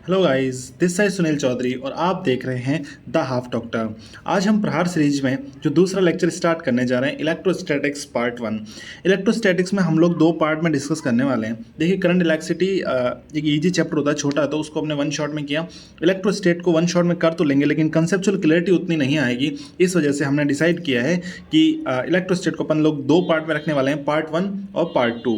Hello guys, this side Sunil Chaudhary और आप देख रहे हैं द हाफ डॉक्टर। आज हम प्रहार सीरीज में जो दूसरा लेक्चर स्टार्ट करने जा रहे हैं इलेक्ट्रोस्टैटिक्स पार्ट 1। इलेक्ट्रोस्टैटिक्स में हम लोग दो पार्ट में डिस्कस करने वाले हैं। देखिए, करंट इलेक्ट्रिसिटी एक इजी चैप्टर होता है, छोटा, तो उसको हमने वन शॉट में किया। इलेक्ट्रोस्टेट को वन शॉट में कर तो लेंगे, लेकिन कंसेप्चुअल क्लैरिटी उतनी नहीं आएगी। इस वजह से हमने डिसाइड किया है कि इलेक्ट्रोस्टेट को अपन लोग दो पार्ट में रखने वाले हैं, पार्ट 1 और पार्ट 2।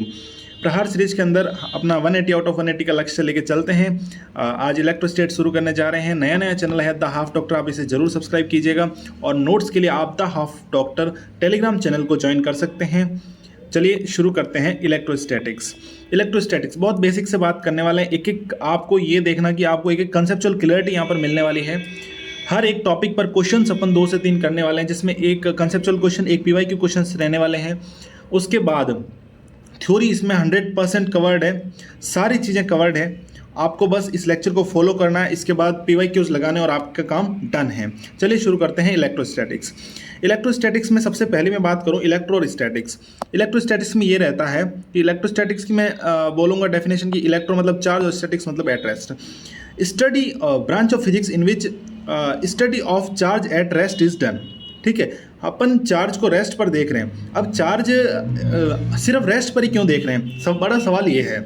प्रहार सीरीज के अंदर अपना 180 आउट ऑफ 180 का लक्ष्य लेके चलते हैं। आज इलेक्ट्रोस्टेट शुरू करने जा रहे हैं। नया चैनल है द हाफ डॉक्टर, आप इसे जरूर सब्सक्राइब कीजिएगा और नोट्स के लिए आप the half doctor Telegram channel को ज्वाइन कर सकते हैं। चलिए शुरू करते हैं। इलेक्ट्रोस्टैटिक्स बहुत बेसिक से बात करने वाले हैं। एक एक आपको ये देखना कि आपको एक एक कंसेप्चुअल क्लैरिटी यहाँ पर मिलने वाली है। हर एक टॉपिक पर क्वेश्चंस अपन 2 से 3 करने वाले हैं, जिसमें एक कंसेप्चुअल क्वेश्चन, एक पीवाईक्यू क्वेश्चंस रहने वाले हैं। उसके बाद थ्योरी इसमें 100% कवर्ड है, सारी चीज़ें कवर्ड है। आपको बस इस लेक्चर को फॉलो करना है, इसके बाद पीवाईक्यूज लगाने और आपका काम डन है। चलिए शुरू करते हैं इलेक्ट्रोस्टैटिक्स में सबसे पहले मैं बात करूं इलेक्ट्रोस्टैटिक्स में ये रहता है कि इलेक्ट्रोस्टैटिक्स की मैं बोलूँगा डेफिनेशन की। इलेक्ट्रो मतलब चार्ज और स्टैटिक्स मतलब at rest. Study branch of physics in which study of charge at rest is done. ठीक है, अपन चार्ज को रेस्ट पर देख रहे हैं। अब चार्ज सिर्फ रेस्ट पर ही क्यों देख रहे हैं, सब बड़ा सवाल ये है।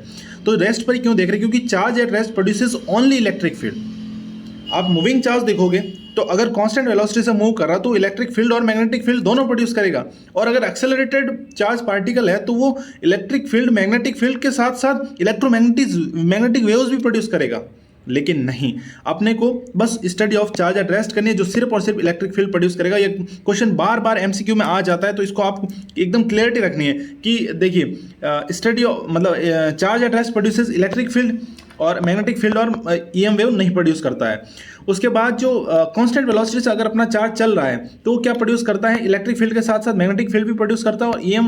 तो रेस्ट पर ही क्यों देख रहे हैं? क्योंकि charge at rest produces only electric field. आप मूविंग चार्ज देखोगे तो अगर कांस्टेंट वेलोसिटी से मूव कर रहा तो इलेक्ट्रिक फील्ड और मैग्नेटिक फील्ड दोनों प्रोड्यूस करेगा। और अगर एक्सेलरेटेड चार्ज पार्टिकल है तो वो इलेक्ट्रिक फील्ड, मैग्नेटिक फील्ड के साथ साथ मैग्नेटिक वेव्स भी प्रोड्यूस करेगा। लेकिन नहीं, अपने को बस study of charge at rest करनी है, जो सिर्फ और सिर्फ इलेक्ट्रिक फील्ड प्रोड्यूस करेगा। ये क्वेश्चन बार बार एमसीक्यू में आ जाता है, तो इसको आपको एकदम क्लियरिटी रखनी है कि देखिए, स्टडी मतलब charge at rest produces electric field और मैग्नेटिक फील्ड और ईएम वेव नहीं प्रोड्यूस करता है। उसके बाद जो कांस्टेंट वेलोसिटी से अगर अपना चार्ज चल रहा है तो वो क्या प्रोड्यूस करता है? इलेक्ट्रिक फील्ड के साथ साथ मैग्नेटिक फील्ड भी प्रोड्यूस करता है और ईएम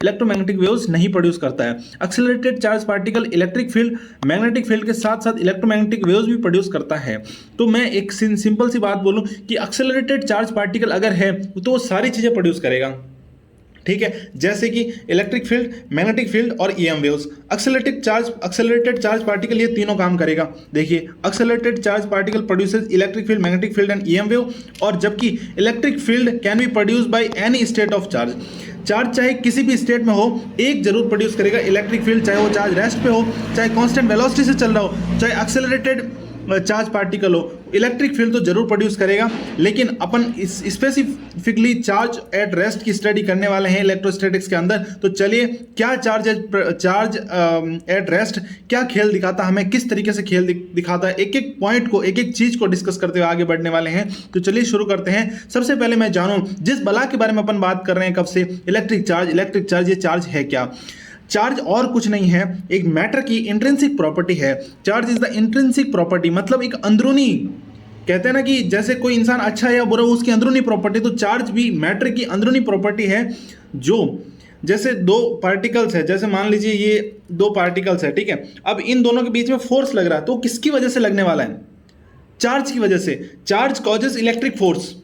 इलेक्ट्रोमैग्नेटिक वेव्स नहीं प्रोड्यूस करता है। Accelerated charge particle electric field, magnetic field के साथ साथ इलेक्ट्रोमैग्नेटिक वेव्स भी प्रोड्यूस करता है। तो मैं एक सिंपल सी बात बोलूं कि एक्सेलरेटेड चार्ज पार्टिकल अगर है तो वो सारी चीज़ें प्रोड्यूस करेगा। ठीक है, जैसे कि इलेक्ट्रिक फील्ड, मैग्नेटिक फील्ड और EM waves. Accelerated charge particle ये तीनों काम करेगा। देखिए, accelerated charge particle produces electric field, magnetic field and EM wave. और जबकि electric field can be produce by any state of charge. Charge चाहे किसी भी स्टेट में हो, एक जरूर प्रोड्यूस करेगा इलेक्ट्रिक फील्ड, चाहे वो चार्ज रेस्ट पे हो, चाहे कांस्टेंट वेलोसिटी से चल रहा हो, चाहे एक्सेलरेटेड चार्ज पार्टिकल हो, इलेक्ट्रिक फील्ड तो जरूर प्रोड्यूस करेगा। लेकिन अपन इस स्पेसिफिकली चार्ज एट रेस्ट की स्टडी करने वाले हैं इलेक्ट्रोस्टैटिक्स के अंदर। तो चलिए, क्या चार्ज एट रेस्ट क्या खेल दिखाता है हमें, किस तरीके से खेल दिखाता है, एक एक पॉइंट को, एक एक चीज को डिस्कस करते हुए आगे बढ़ने वाले हैं। तो चलिए शुरू करते हैं। सबसे पहले मैं जानूं जिस बला के बारे में अपन बात कर रहे हैं कब से, इलेक्ट्रिक चार्ज। ये चार्ज है क्या? चार्ज और कुछ नहीं है, एक मैटर की इंट्रिंसिक प्रॉपर्टी है। Charge is the intrinsic property, मतलब एक अंदरूनी, कहते हैं ना कि जैसे कोई इंसान अच्छा है या बुरा, उसकी अंदरूनी प्रॉपर्टी। तो चार्ज भी मैटर की अंदरूनी प्रॉपर्टी है। जो जैसे दो पार्टिकल्स है, जैसे मान लीजिए ये दो पार्टिकल्स है, ठीक है। अब इन दोनों के बीच में फोर्स लग रहा है, तो किसकी वजह से लगने वाला है? चार्ज की वजह से। चार्ज कॉजेस इलेक्ट्रिक फोर्स,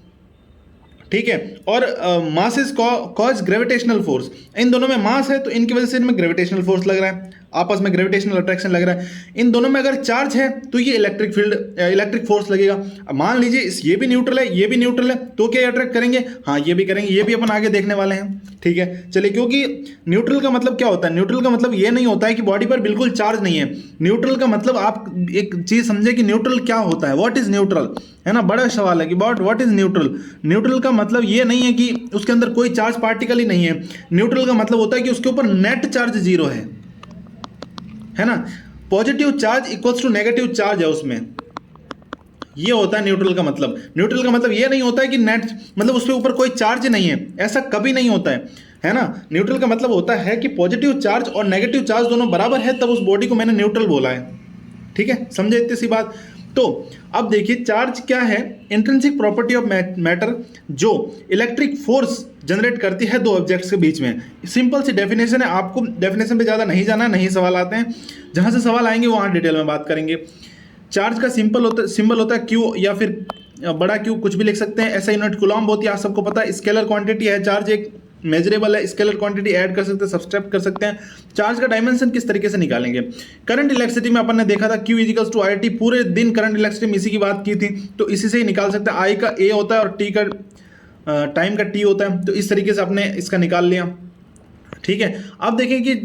ठीक है। और mass is cause gravitational force. इन दोनों में मास है तो इनकी वजह से इनमें ग्रेविटेशनल फोर्स लग रहा है, आपस में ग्रेविटेशनल अट्रैक्शन लग रहा है। इन दोनों में अगर चार्ज है तो ये इलेक्ट्रिक फोर्स लगेगा। अब मान लीजिए ये भी न्यूट्रल है, ये भी न्यूट्रल है, तो क्या अट्रैक्ट करेंगे? हाँ, ये भी करेंगे। ये भी अपन आगे देखने वाले हैं, ठीक है। चलिए, क्योंकि न्यूट्रल का मतलब क्या होता है? न्यूट्रल का मतलब ये नहीं होता है कि बॉडी पर बिल्कुल चार्ज नहीं है। न्यूट्रल का मतलब आप एक चीज समझे कि न्यूट्रल क्या होता है, व्हाट इज न्यूट्रल, है ना। बड़ा सवाल है कि व्हाट इज न्यूट्रल। न्यूट्रल का मतलब ये नहीं है कि उसके अंदर कोई चार्ज पार्टिकल ही नहीं है। न्यूट्रल का मतलब होता है कि उसके ऊपर नेट चार्ज जीरो है ना। Positive charge equals to negative charge है उसमें, ये होता है न्यूट्रल का मतलब। न्यूट्रल का मतलब ये नहीं होता है कि नेट मतलब उसके ऊपर कोई चार्ज नहीं है, ऐसा कभी नहीं होता है ना। न्यूट्रल का मतलब होता है कि पॉजिटिव चार्ज और नेगेटिव चार्ज दोनों बराबर है, तब उस बॉडी को मैंने न्यूट्रल बोला है, ठीक है। समझे इतनी सी बात। तो अब देखिए, चार्ज क्या है? इंट्रिंसिक प्रॉपर्टी ऑफ मैटर, जो इलेक्ट्रिक फोर्स जनरेट करती है दो ऑब्जेक्ट्स के बीच में। सिंपल सी डेफिनेशन है, आपको डेफिनेशन पे ज़्यादा नहीं जाना, नहीं सवाल आते हैं। जहाँ से सवाल आएंगे वहाँ डिटेल में बात करेंगे। चार्ज का सिंबल होता है क्यू, या फिर बड़ा क्यू, कुछ भी लिख सकते हैं। ऐसा यूनिट कूलम्ब होती है, आप सबको पता है। स्केलर क्वांटिटी है चार्ज, एक मेजरेबल है, स्केलर क्वांटिटी ऐड कर सकते हैं, सब्सट्रैक्ट कर सकते हैं। चार्ज का डायमेंशन किस तरीके से निकालेंगे? करंट इलेक्ट्रिसिटी में अपन ने देखा था Q इजिकल्स टू IIT, पूरे दिन करंट इलेक्ट्रिसिटी में इसी की बात की थी, तो इसी से ही निकाल सकते हैं। I का A होता है और T का टाइम का T होता है, तो इस तरीके से आपने इसका निकाल लिया। ठीक है, अब देखें कि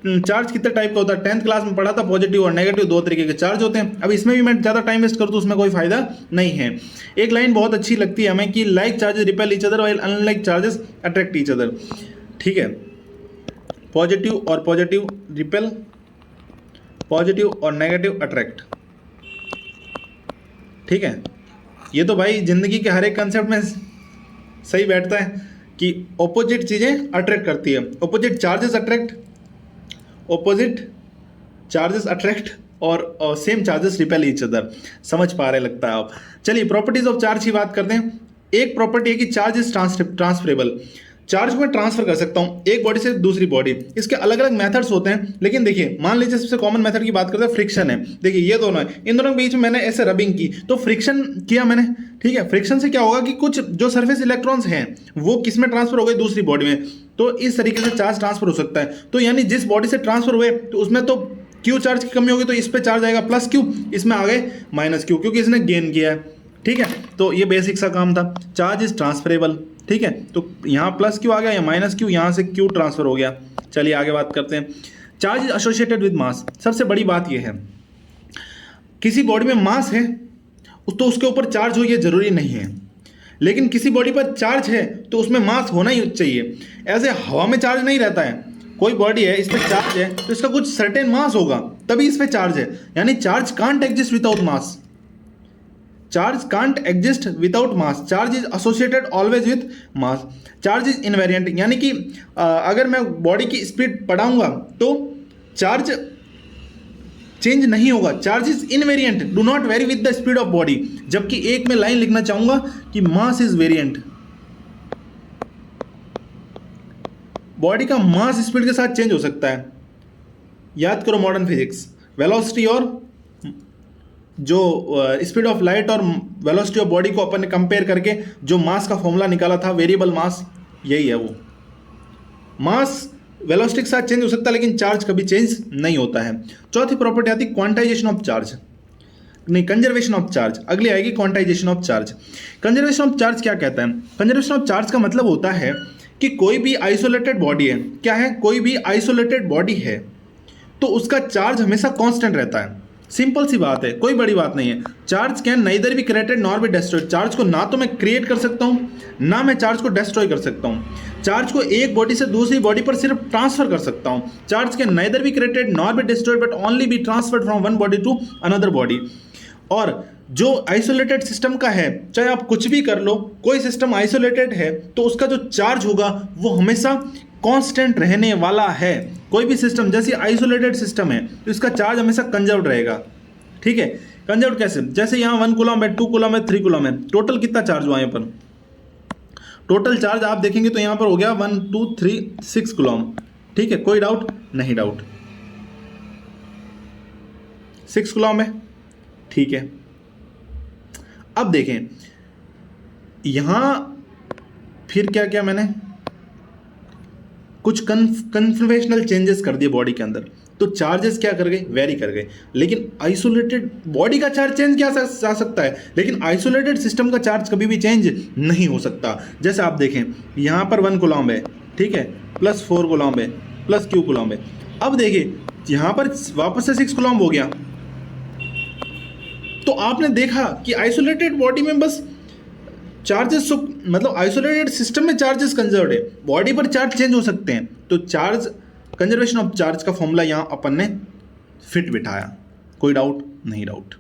चार्ज कितने टाइप का होता है। 10th क्लास में पढ़ा था, पॉजिटिव और नेगेटिव दो तरीके के चार्ज होते हैं। अब इसमें भी मैं ज़्यादा टाइम वेस्ट करूँ तो उसमें कोई फायदा नहीं है। एक लाइन बहुत अच्छी लगती है हमें कि like charges repel each other while unlike charges attract each other. ठीक है, पॉजिटिव और पॉजिटिव रिपेल, पॉजिटिव और नेगेटिव अट्रैक्ट। ठीक है, ये तो भाई जिंदगी के हर एक कंसेप्ट में सही बैठता है कि ऑपोजिट चीज़ें अट्रैक्ट करती है। Opposite charges attract, opposite charges attract और same charges repel each other. समझ पा रहे लगता है आप। चलिए प्रॉपर्टीज ऑफ चार्ज की बात करते हैं। एक प्रॉपर्टी है कि चार्ज इज ट्रांसफरेबल। चार्ज को मैं ट्रांसफर कर सकता हूं एक बॉडी से दूसरी बॉडी। इसके अलग अलग मेथड्स होते हैं, लेकिन देखिए मान लीजिए सबसे कॉमन मेथड की बात करते हैं, फ्रिक्शन है। देखिए ये दोनों है, इन दोनों के बीच में मैंने ऐसे रबिंग की तो फ्रिक्शन किया मैंने। ठीक है, फ्रिक्शन से क्या होगा कि कुछ जो सरफेस इलेक्ट्रॉन्स हैं वो किस में ट्रांसफर हो गए, दूसरी बॉडी में। तो इस तरीके से चार्ज ट्रांसफर हो सकता है। तो यानी जिस बॉडी से ट्रांसफर हुए तो उसमें तो क्यू चार्ज की कमी होगी, तो इस पे चार्ज आएगा प्लस क्यू, इसमें आ गए माइनस क्यू, क्योंकि इसने गेन किया है। ठीक है, तो ये बेसिक सा काम था। Charge is transferable. ठीक है, तो यहाँ प्लस क्यू आ गया या माइनस क्यू, यहाँ से क्यू ट्रांसफर हो गया। चलिए आगे बात करते हैं। Charge is associated with mass. सबसे बड़ी बात यह है, किसी बॉडी में मास है तो उसके ऊपर चार्ज हो ये जरूरी नहीं है, लेकिन किसी बॉडी पर चार्ज है तो उसमें मास होना ही चाहिए। ऐसे हवा में चार्ज नहीं रहता है। कोई बॉडी है, इस पर चार्ज है तो इसका कुछ सर्टेन मास होगा तभी इस पर चार्ज है। यानी charge can't exist without mass. Charge can't exist without mass. Charge is associated always with mass. Charge is invariant, यानी कि अगर मैं बॉडी की स्पीड बढ़ाऊंगा तो चार्ज चेंज नहीं होगा। Charge is invariant, do not very with the speed of body. जबकि एक में लाइन लिखना चाहूंगा कि मास इज वेरिएंट। बॉडी का मास स्पीड के साथ चेंज हो सकता है। याद करो मॉडर्न फिजिक्स, वेलोसिटी और जो स्पीड ऑफ लाइट और वेलोसिटी ऑफ बॉडी को अपन ने कंपेयर करके जो मास का फॉर्मूला निकाला था, वेरिएबल मास, यही है वो। मास वेलोसिटी के साथ चेंज हो सकता है लेकिन चार्ज कभी चेंज नहीं होता है। चौथी प्रॉपर्टी आती है क्वांटाइजेशन ऑफ चार्ज, नहीं कंजर्वेशन ऑफ चार्ज। अगली आएगी quantization of charge. Conservation of charge क्या कहता है? कंजर्वेशन ऑफ चार्ज का मतलब होता है कि कोई भी आइसोलेटेड बॉडी है, क्या है, कोई भी आइसोलेटेड बॉडी है तो उसका चार्ज हमेशा कांस्टेंट रहता है। सिंपल सी बात है, कोई बड़ी बात नहीं है। Charge can neither be created nor be destroyed. Charge को ना तो मैं क्रिएट कर सकता हूं ना मैं चार्ज को डिस्ट्रॉय कर सकता हूं। चार्ज को एक बॉडी से दूसरी बॉडी पर सिर्फ ट्रांसफर कर सकता हूं। Charge can neither be created nor be destroyed but only be transferred from one body to another body. और जो आइसोलेटेड सिस्टम का है, चाहे आप कुछ भी कर लो, कोई सिस्टम आइसोलेटेड है तो उसका जो चार्ज होगा वो हमेशा कांस्टेंट रहने वाला है। कोई भी सिस्टम जैसे आइसोलेटेड सिस्टम है तो इसका चार्ज हमेशा कंजर्व्ड रहेगा। ठीक है, कंजर्व्ड कैसे? जैसे यहाँ 1 कूलम है, 2 कूलम है, 3 कूलम है, टोटल कितना चार्ज हुआ यहाँ पर? टोटल चार्ज आप देखेंगे तो यहाँ पर हो गया 1 2 3 6 कूलम। ठीक है, कोई डाउट नहीं? डाउट 6 कूलम है। ठीक है, अब देखें यहां फिर क्या क्या मैंने कुछ कन्फर्मेशनल चेंजेस कर दिए बॉडी के अंदर, तो चार्जेस क्या कर गए? वेरी कर गए। लेकिन आइसोलेटेड बॉडी का चार्ज चेंज क्या जा सकता है, लेकिन आइसोलेटेड सिस्टम का चार्ज कभी भी चेंज नहीं हो सकता। जैसे आप देखें यहां पर 1 कूलम है, ठीक है, प्लस 4 कूलम है, प्लस Q कूलम है। अब देखिए यहां पर वापस से 6 कूलम हो गया। तो आपने देखा कि आइसोलेटेड बॉडी में बस चार्जेस, मतलब आइसोलेटेड सिस्टम में चार्जेस कंजर्व्ड है, बॉडी पर चार्ज चेंज हो सकते हैं। तो चार्ज कंजर्वेशन ऑफ चार्ज का फॉर्मूला यहाँ अपन ने फिट बिठाया। कोई डाउट नहीं? डाउट।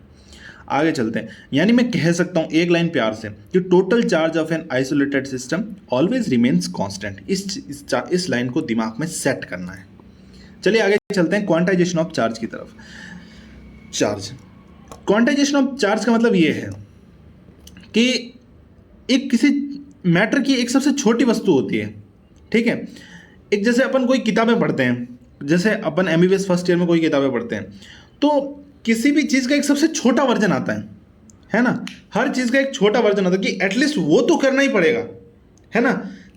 आगे चलते हैं। यानी मैं कह सकता हूँ एक लाइन प्यार से कि total charge of an isolated system always remains constant. इस लाइन को दिमाग में सेट करना है। चलिए आगे चलते हैं क्वांटाइजेशन ऑफ चार्ज की तरफ। चार्ज, क्वांटाइजेशन ऑफ चार्ज का मतलब ये है कि एक किसी मैटर की एक सबसे छोटी वस्तु होती है। ठीक है, एक जैसे अपन कोई किताबें पढ़ते हैं, जैसे अपन MBBS फर्स्ट ईयर में कोई किताबें पढ़ते हैं, तो किसी भी चीज़ का एक सबसे छोटा वर्जन आता है ना। हर चीज़ का एक छोटा वर्जन आता है कि एटलीस्ट वो तो करना ही पड़ेगा, है ना,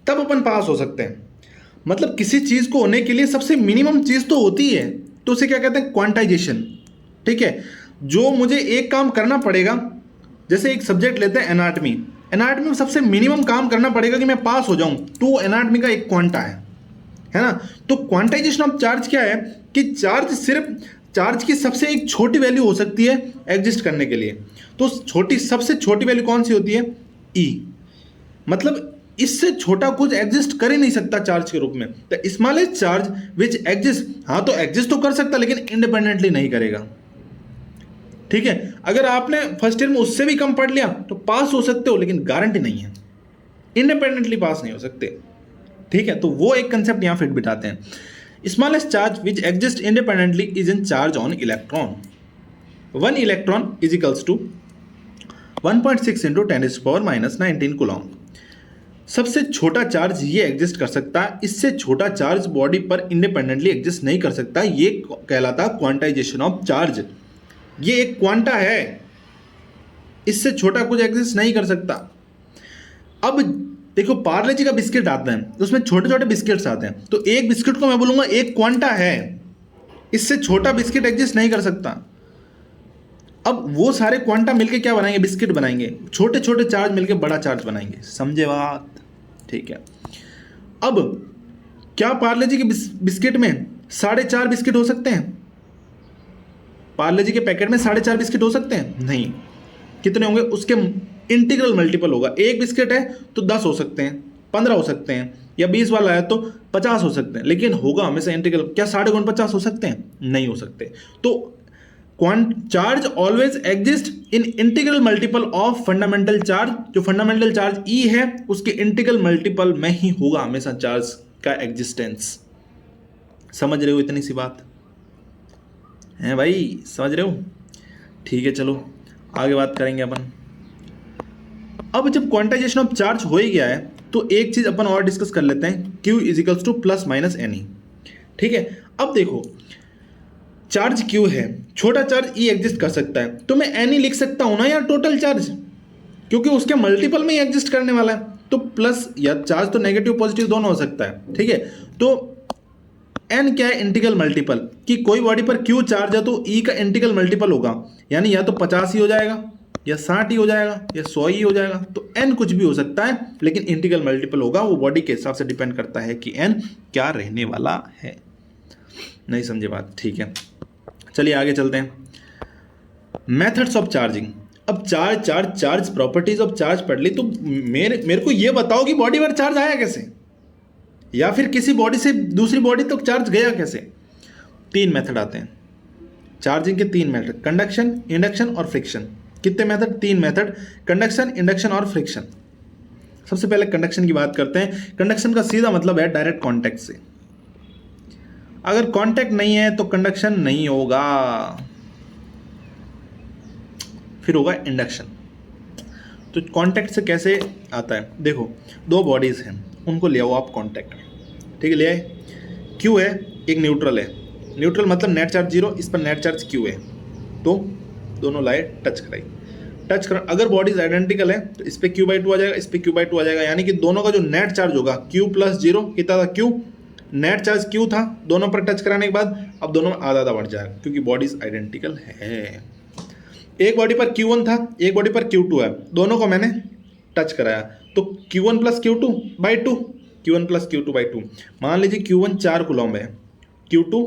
तब अपन पास हो सकते हैं। मतलब किसी चीज़ को होने के लिए सबसे मिनिमम चीज़ तो होती है, तो उसे क्या कहते हैं, क्वांटाइजेशन। ठीक है, जो मुझे एक काम करना पड़ेगा, जैसे एक सब्जेक्ट लेते हैं एनाटमी, एनाटमी में सबसे मिनिमम काम करना पड़ेगा कि मैं पास हो जाऊं, तो एनाटमी का एक क्वांटा है ना। तो क्वांटाइजेशन ऑफ चार्ज क्या है कि चार्ज सिर्फ चार्ज की सबसे एक छोटी वैल्यू हो सकती है एग्जिस्ट करने के लिए। तो सबसे छोटी वैल्यू कौन सी होती है, ई। मतलब इससे छोटा कुछ एग्जिस्ट कर ही नहीं सकता चार्ज के रूप में। The smallest charge which exist, हाँ तो एग्जिस्ट तो कर सकता लेकिन इंडिपेंडेंटली नहीं करेगा। ठीक है, अगर आपने फर्स्ट ईयर में उससे भी कम पढ़ लिया तो पास हो सकते हो, लेकिन गारंटी नहीं है, इंडिपेंडेंटली पास नहीं हो सकते। ठीक है, तो वो एक कंसेप्ट यहां फिट बिठाते हैं। Smallest charge which exist independently is in charge on electron. 1 electron is equals to 1.6 into 10⁻⁻19 coulomb. सबसे छोटा चार्ज ये एग्जिस्ट कर सकता है, इससे छोटा चार्ज बॉडी पर इंडिपेंडेंटली एग्जिस्ट नहीं कर सकता। ये कहलाता क्वांटाइजेशन ऑफ चार्ज। ये एक क्वांटा है, इससे छोटा कुछ एग्जिस्ट नहीं कर सकता। अब देखो, पार्ले जी का बिस्किट आता है, उसमें छोटे छोटे बिस्किट्स आते हैं, तो एक बिस्किट को मैं बोलूंगा एक क्वांटा है, इससे छोटा बिस्किट एग्जिस्ट नहीं कर सकता। अब वो सारे क्वांटा मिलके क्या बनाएंगे, बिस्किट बनाएंगे, छोटे छोटे चार्ज मिलके बड़ा चार्ज बनाएंगे। समझे बात? ठीक है, अब क्या पार्ले जी के बिस्किट में 4.5 बिस्किट हो सकते हैं? पार्ले जी के पैकेट में 4.5 बिस्किट हो सकते हैं? नहीं। कितने होंगे? उसके इंटीग्रल मल्टीपल होगा। एक बिस्किट है तो 10 हो सकते हैं, 15 हो सकते हैं, या 20 वाला है तो 50 हो सकते हैं, लेकिन होगा हमेशा इंटीग्रल। क्या 50 हो सकते हैं? नहीं हो सकते। तो charge always exist in integral multiple of fundamental charge. जो फंडामेंटल चार्ज ई है उसके इंटीग्रल मल्टीपल में ही होगा हमेशा चार्ज का एग्जिस्टेंस। समझ रहे हो इतनी सी बात है भाई? समझ रहे हो? ठीक है, चलो आगे बात करेंगे अपन। अब जब क्वांटाइजेशन ऑफ चार्ज हो ही गया है तो एक चीज अपन और डिस्कस कर लेते हैं, Q is equals two plus minus any. ठीक है, अब देखो चार्ज Q है, छोटा चार्ज E एग्जिस्ट कर सकता है, तो मैं एनी लिख सकता हूं ना यार टोटल चार्ज, क्योंकि उसके मल्टीपल में ही एग्जिस्ट करने वाला है। तो प्लस या चार्ज तो नेगेटिव पॉजिटिव दोनों हो सकता है। ठीक है, तो एन क्या है? इंटीग्रल मल्टीपल, कि कोई बॉडी पर Q चार्ज है तो E का इंटीग्रल मल्टीपल होगा, यानी या तो 50 ही हो जाएगा, या 60 ही हो जाएगा, या 100 ही हो जाएगा। तो n कुछ भी हो सकता है, लेकिन इंटीग्रल मल्टीपल होगा। वो बॉडी के हिसाब से डिपेंड करता है कि n क्या रहने वाला है। नहीं समझे बात? ठीक है, चलिए आगे चलते हैं। Methods of charging. अब चार्ज प्रॉपर्टीज ऑफ चार्ज पढ़ ली, तो मेरे को ये बताओ कि बॉडी पर चार्ज आया कैसे, या फिर किसी बॉडी से दूसरी बॉडी तक चार्ज गया कैसे। 3 मेथड आते हैं चार्जिंग के, 3 मेथड, कंडक्शन, इंडक्शन और फ्रिक्शन। कितने मेथड? 3 मेथड, कंडक्शन, इंडक्शन और फ्रिक्शन। सबसे पहले कंडक्शन की बात करते हैं। कंडक्शन का सीधा मतलब है डायरेक्ट कांटेक्ट से। अगर कांटेक्ट नहीं है तो कंडक्शन नहीं होगा, फिर होगा इंडक्शन। तो कांटेक्ट से कैसे आता है? देखो, 2 बॉडीज हैं, उनको ले आओ आप कांटेक्ट में। ठीक है, ले आए। Q है, एक न्यूट्रल है। न्यूट्रल मतलब नेट चार्ज 0, इस पर नेट चार्ज Q है, तो दोनों लाए, टच कराई। टच कर, अगर बॉडीज आइडेंटिकल है तो इस पे Q/2 आ जाएगा, इस पे Q/2 आ जाएगा, यानी कि दोनों का जो नेट चार्ज होगा Q + 0 कितना था? Q। नेट चार्ज Q था, दोनों पर टच कराने के बाद अब दोनों में आधा बढ़ जाएगा, क्योंकि बॉडीज आइडेंटिकल है। एक बॉडी पर Q1 था, एक बॉडी पर Q2 है, दोनों को मैंने टच कराया, तो Q1 + Q2/2, Q1 + Q2/2। मान लीजिए Q1 4 कूलम है, Q2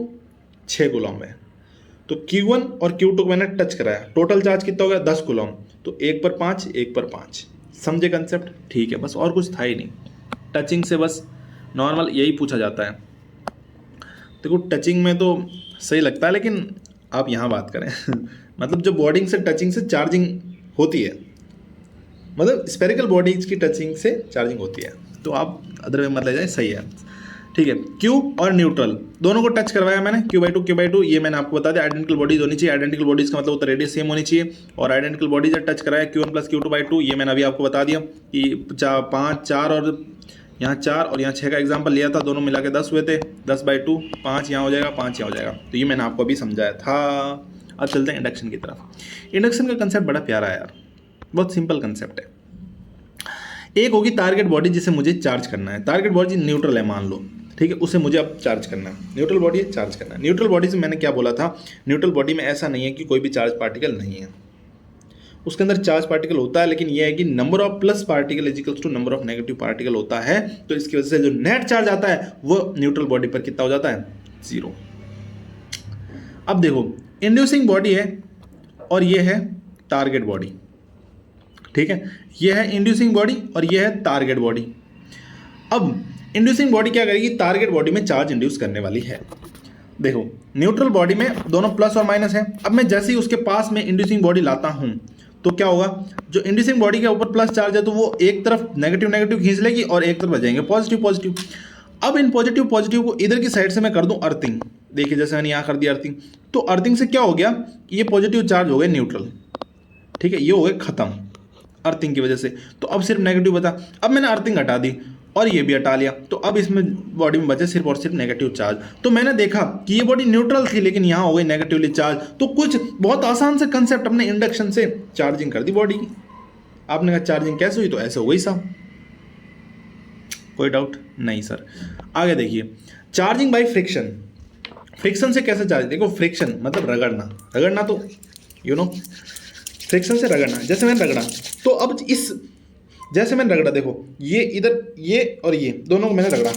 6 कूलम है, तो Q1 और Q2 को मैंने टच कराया, टोटल चार्ज कितना हो गया? 10 कूलम। तो 1 पर 5, 1 पर 5। समझे कंसेप्ट? ठीक है, बस और कुछ था ही नहीं। टचिंग से बस नॉर्मल यही पूछा जाता है। देखो टचिंग में तो सही लगता है, लेकिन आप यहाँ बात करें मतलब जो बॉडी से टचिंग से चार्जिंग होती है, मतलब स्फेरिकल बॉडीज की टचिंग से चार्जिंग होती है, तो आप अदर वे मत ले जाए, सही है। ठीक है, Q और न्यूट्रल दोनों को टच करवाया मैंने, Q/2, ये मैंने आपको बता दिया। आइडेंटिकल बॉडीज होनी चाहिए, आइडेंटिकल बॉडीज का मतलब होता है रेडियस सेम होनी चाहिए, और आइडेंटिकल बॉडीज टच कराया Q1 + Q2/2, ये मैंने अभी आपको बता दिया कि 5, 4 और यहाँ 4 और यहाँ 6 का एग्जाम्पल लिया था, दोनों मिला के 10 हुए थे, 10/2, 5 यहाँ हो जाएगा, 5 यहाँ हो जाएगा। तो ये मैंने आपको अभी समझाया था। अब चलते हैं इंडक्शन की तरफ। इंडक्शन का कंसेप्ट बड़ा प्यारा है यार, बहुत सिंपल कंसेप्ट है। एक होगी टारगेट बॉडी जिसे मुझे चार्ज करना है, टारगेट बॉडी न्यूट्रल है मान लो, ठीक है, उसे मुझे अब चार्ज करना है। न्यूट्रल बॉडी है, चार्ज करना है। न्यूट्रल बॉडी से मैंने क्या बोला था, न्यूट्रल बॉडी में ऐसा नहीं है कि कोई भी चार्ज पार्टिकल नहीं है, उसके अंदर चार्ज पार्टिकल होता है, लेकिन यह है कि number of plus particle is equals to number of negative particle होता है। तो इसकी वजह से जो नेट चार्ज आता है वो न्यूट्रल बॉडी पर कितना हो जाता है, 0। अब देखो, इंड्यूसिंग बॉडी है और ये है टारगेट बॉडी, ठीक है, ये है इंड्यूसिंग बॉडी और ये है टारगेट बॉडी। अब इंड्यूसिंग बॉडी क्या करेगी, टारगेट बॉडी में चार्ज इंड्यूस करने वाली है। देखो, न्यूट्रल बॉडी में दोनों प्लस और माइनस है। अब मैं जैसे ही उसके पास में इंड्यूसिंग बॉडी लाता हूं तो क्या होगा, जो इंड्यूसिंग बॉडी के ऊपर प्लस चार्ज है तो वो एक तरफ नेगेटिव नेगेटिव खींच लेगी और एक तरफ बचेंगे पॉजिटिव पॉजिटिव। अब इन पॉजिटिव पॉजिटिव को इधर की साइड से मैं कर दूं अर्थिंग, देखिए जैसे मैंने यहाँ कर दिया अर्थिंग, तो अर्थिंग से क्या हो गया, ये पॉजिटिव चार्ज हो गए न्यूट्रल, ठीक है, ये हो गए खत्म अर्थिंग की वजह से। तो अब सिर्फ नेगेटिव बचा। अब मैंने अर्थिंग हटा दी और ये भी हटा लिया, तो अब इसमें बॉडी में बचे सिर्फ और सिर्फ नेगेटिव चार्ज। तो मैंने देखा कि ये बॉडी न्यूट्रल थी लेकिन यहाँ हो गई नेगेटिवली चार्ज। तो कुछ बहुत आसान से कंसेप्ट अपने इंडक्शन से चार्जिंग कर दी बॉडी की। आपने कहा चार्जिंग कैसे हुई, तो ऐसे हो गई साहब, कोई डाउट नहीं सर। आगे देखिए, चार्जिंग बाय फ्रिक्शन। फ्रिक्शन से कैसे चार्ज, देखो फ्रिक्शन मतलब रगड़ना, रगड़ना तो फ्रिक्शन से रगड़ना। जैसे मैंने रगड़ा तो अब इस, जैसे मैंने रगड़ा, देखो ये इधर, ये और ये दोनों को मैंने रगड़ा,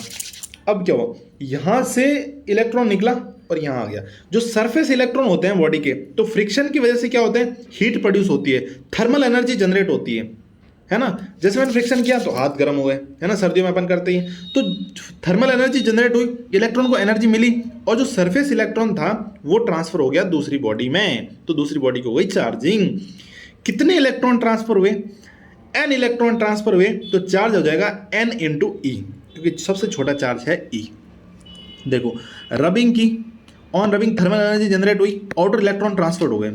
अब क्या हुआ, यहाँ से इलेक्ट्रॉन निकला और यहाँ आ गया। जो सरफेस इलेक्ट्रॉन होते हैं बॉडी के, तो फ्रिक्शन की वजह से क्या होते हैं, हीट प्रोड्यूस होती है, थर्मल एनर्जी जनरेट होती है ना। जैसे मैंने फ्रिक्शन किया तो हाथ गर्म हो गए, है ना, सर्दियों में अपन करते ही, तो थर्मल एनर्जी जनरेट हुई, इलेक्ट्रॉन को एनर्जी मिली और जो सरफेस इलेक्ट्रॉन था वो ट्रांसफर हो गया दूसरी बॉडी में, तो दूसरी बॉडी को हो गई चार्जिंग। कितने इलेक्ट्रॉन ट्रांसफर हुए, n इलेक्ट्रॉन ट्रांसफर हुए, तो चार्ज हो जाएगा n इंटू ई, क्योंकि सबसे छोटा चार्ज है E। देखो, रबिंग की, on rubbing thermal energy generate हुई, आउटर इलेक्ट्रॉन ट्रांसफर हो गए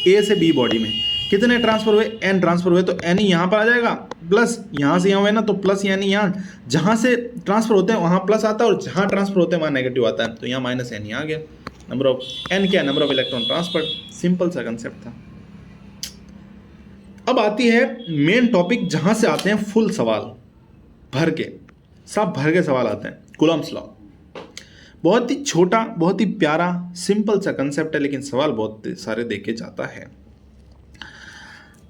A से B बॉडी में। कितने ट्रांसफर हुए, n ट्रांसफर हुए, तो n ही यहाँ पर आ जाएगा, प्लस यहाँ से यहाँ हुए ना, तो प्लस यानी यहाँ जहाँ से ट्रांसफर होते हैं वहाँ प्लस आता है और जहाँ ट्रांसफर होते हैं वहाँ नेगेटिव आता है, तो यहाँ माइनस n ही आ गया। नंबर ऑफ n क्या, number of electron transfer, simple सा कंसेप्ट था। अब आती है मेन टॉपिक, जहां से आते हैं फुल सवाल भर के, सब भर के सवाल आते हैं। कूलम्ब्स लॉ, बहुत ही छोटा, बहुत ही प्यारा, सिंपल सा कंसेप्ट है, लेकिन सवाल बहुत सारे देके जाता है।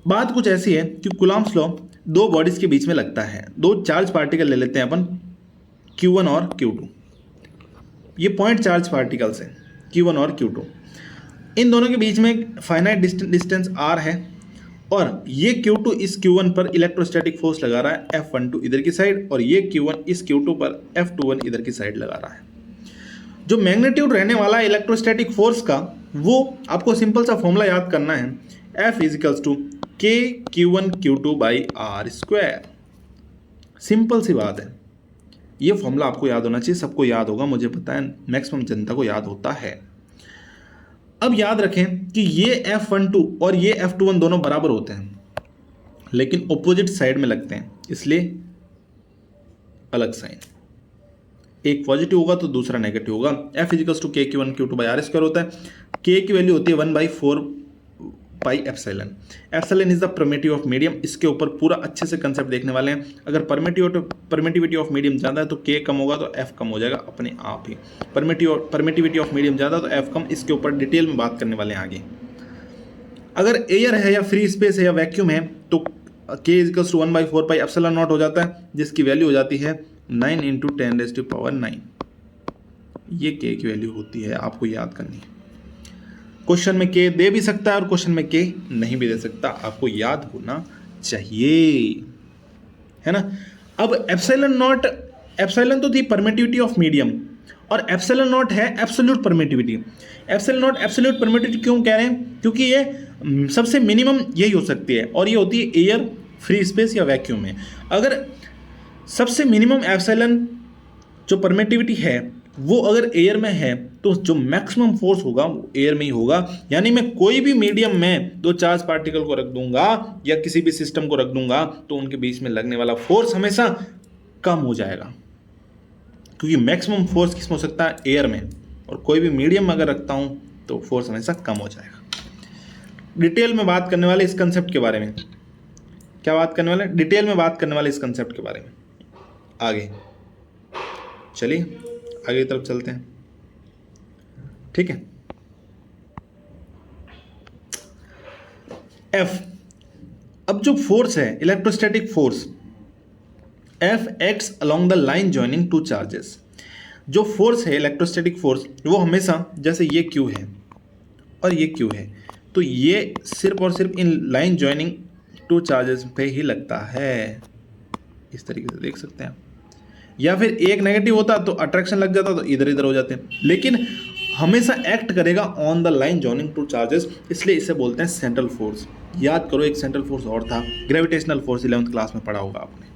बात कुछ ऐसी है कि कूलम्ब्स लॉ दो बॉडीज के बीच में लगता है। दो चार्ज पार्टिकल ले लेते हैं अपन, Q1 और Q2, ये पॉइंट चार्ज पार्टिकल्स हैं Q1 और Q2। इन दोनों के बीच में एक फाइनाइट डिस्टेंस R है और ये Q2 इस Q1 पर इलेक्ट्रोस्टैटिक फोर्स लगा रहा है F12 इधर की साइड, और ये Q1 इस Q2 पर F21 इधर की साइड लगा रहा है। जो मैग्नीट्यूड रहने वाला है इलेक्ट्रोस्टैटिक फोर्स का, वो आपको सिंपल सा फॉर्मूला याद करना है, F equals to K Q1 Q2 by R square. Simple सी बात है, ये फॉर्मूला आपको याद होना चाहिए, सबको याद होगा, मुझे पता है मैक्सिमम जनता को याद होता है। अब याद रखें कि ये F12 और ये F21 दोनों बराबर होते हैं, लेकिन ऑपोजिट साइड में लगते हैं, इसलिए अलग साइन, एक पॉजिटिव होगा तो दूसरा नेगेटिव होगा। F equals to K Q1 Q2 by R square होता है। K की वैल्यू होती है 1/4 pi epsilon. Epsilon is the permittive of medium. इसके ऊपर पूरा अच्छे से कंसेप्ट देखने वाले हैं। अगर परमिटिविटी ऑफ मीडियम ज़्यादा है तो K कम होगा तो F कम हो जाएगा अपने आप ही। परमिटिविटी ऑफ मीडियम ज़्यादा तो F कम, इसके ऊपर डिटेल में बात करने वाले हैं आगे। अगर एयर है या फ्री स्पेस है या वैक्यूम है तो K equals to 1/4 pi epsilon naught हो जाता है, जिसकी वैल्यू हो जाती है 9 × 10⁻⁹। ये K की वैल्यू होती है, आपको याद करनी है। क्वेश्चन में K दे भी सकता है और क्वेश्चन में K नहीं भी दे सकता, आपको याद होना चाहिए, है ना। अब एप्सिलॉन नॉट, एप्सिलॉन तो थी परमिटिविटी ऑफ मीडियम और एप्सिलॉन नॉट है absolute permittivity. Epsilon not absolute permittivity क्यों कह रहे हैं, क्योंकि ये सबसे मिनिमम यही हो सकती है और ये होती है एयर, फ्री स्पेस या वैक्यूम में। अगर सबसे मिनिमम एप्सिलॉन जो परमिटिविटी है वो अगर एयर में है तो जो मैक्सिमम फोर्स होगा वो एयर में ही होगा। यानी मैं कोई भी मीडियम में दो चार्ज पार्टिकल को रख दूंगा या किसी भी सिस्टम को रख दूंगा तो उनके बीच में लगने वाला फोर्स हमेशा कम हो जाएगा, क्योंकि मैक्सिमम फोर्स किस में हो सकता है, एयर में, और कोई भी मीडियम में अगर रखता हूं तो फोर्स हमेशा कम हो जाएगा। डिटेल में बात करने वाले इस कंसेप्ट के बारे में, क्या बात करने वाले, डिटेल में बात करने वाले इस कंसेप्ट के बारे में। आगे चलिए आगे की तरफ चलते हैं। ठीक है, F। अब जो फोर्स है electrostatic force F acts along the line joining two charges. जो फोर्स है इलेक्ट्रोस्टैटिक फोर्स वो हमेशा, जैसे ये Q है और ये Q है, तो ये सिर्फ और सिर्फ in line joining two charges पे ही लगता है। इस तरीके से देख सकते हैं। या फिर एक नेगेटिव होता तो अट्रैक्शन लग जाता तो इधर इधर हो जाते हैं, लेकिन हमेशा एक्ट करेगा on the line joining two charges, इसलिए इसे बोलते हैं सेंट्रल फोर्स। याद करो एक सेंट्रल फोर्स और था, ग्रेविटेशनल फोर्स, 11th क्लास में पढ़ा होगा आपने।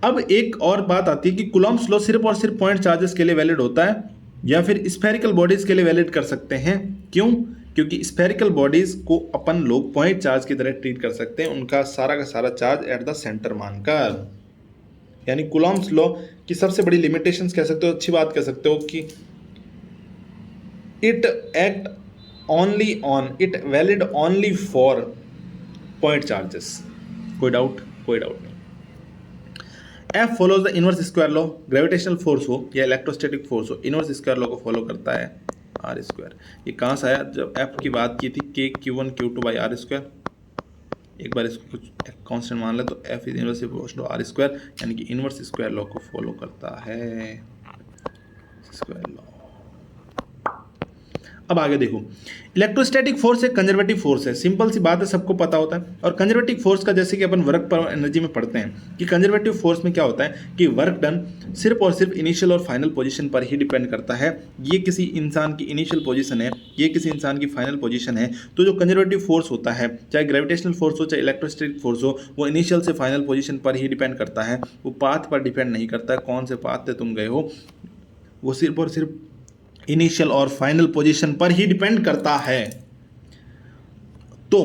अब एक और बात आती है कि कूलॉम्स लॉ सिर्फ और सिर्फ पॉइंट चार्जेस के लिए वैलिड होता है या फिर स्फेरिकल बॉडीज के लिए वैलिड कर सकते हैं। क्यों? क्योंकि स्फेरिकल बॉडीज को अपन लोग पॉइंट चार्ज की तरह ट्रीट कर सकते हैं, उनका सारा का सारा चार्ज एट द सेंटर मानकर। यानी कूलॉम्स लॉ की सबसे बड़ी लिमिटेशंस कह सकते हो, अच्छी बात कह सकते हो कि it act only on, it valid only for point charges. कोई डाउट? कोई डाउट नहीं। F follows the inverse square law. Gravitational force हो या इलेक्ट्रोस्टैटिक फोर्स हो, इनवर्स स्क्वायर लॉ को फॉलो करता है आर स्क्वायर। ये कहाँ से आया? जब F की बात की थी के Q1 Q2 by R square. एक बार इसको कुछ कांस्टेंट मान ले तो F is inverse proportional to R square, यानी कि इनवर्स स्क्वायर लॉ को फॉलो करता है स्क्वायर लॉ। अब आगे देखो, इलेक्ट्रोस्टैटिक फोर्स एक कंजर्वेटिव फोर्स है। सिंपल सी बात है, सबको पता होता है। और कंजर्वेटिव फोर्स का जैसे कि अपन वर्क पर एनर्जी में पढ़ते हैं कि कंजर्वेटिव फोर्स में क्या होता है कि वर्क डन सिर्फ और सिर्फ इनिशियल और फाइनल पोजीशन पर ही डिपेंड करता है। ये किसी इंसान की इनिशियल पोजीशन है, ये किसी इंसान की फाइनल पोजीशन है, तो जो कंजर्वेटिव फोर्स होता है, चाहे ग्रेविटेशनल फोर्स हो चाहे इलेक्ट्रोस्टैटिक फोर्स हो, वो इनिशियल से फाइनल पोजीशन पर ही डिपेंड करता है। वो पाथ पर डिपेंड नहीं करता है, कौन से पाथ से तुम गए हो, वो सिर्फ और सिर्फ इनिशियल और फाइनल पोजीशन पर ही डिपेंड करता है। तो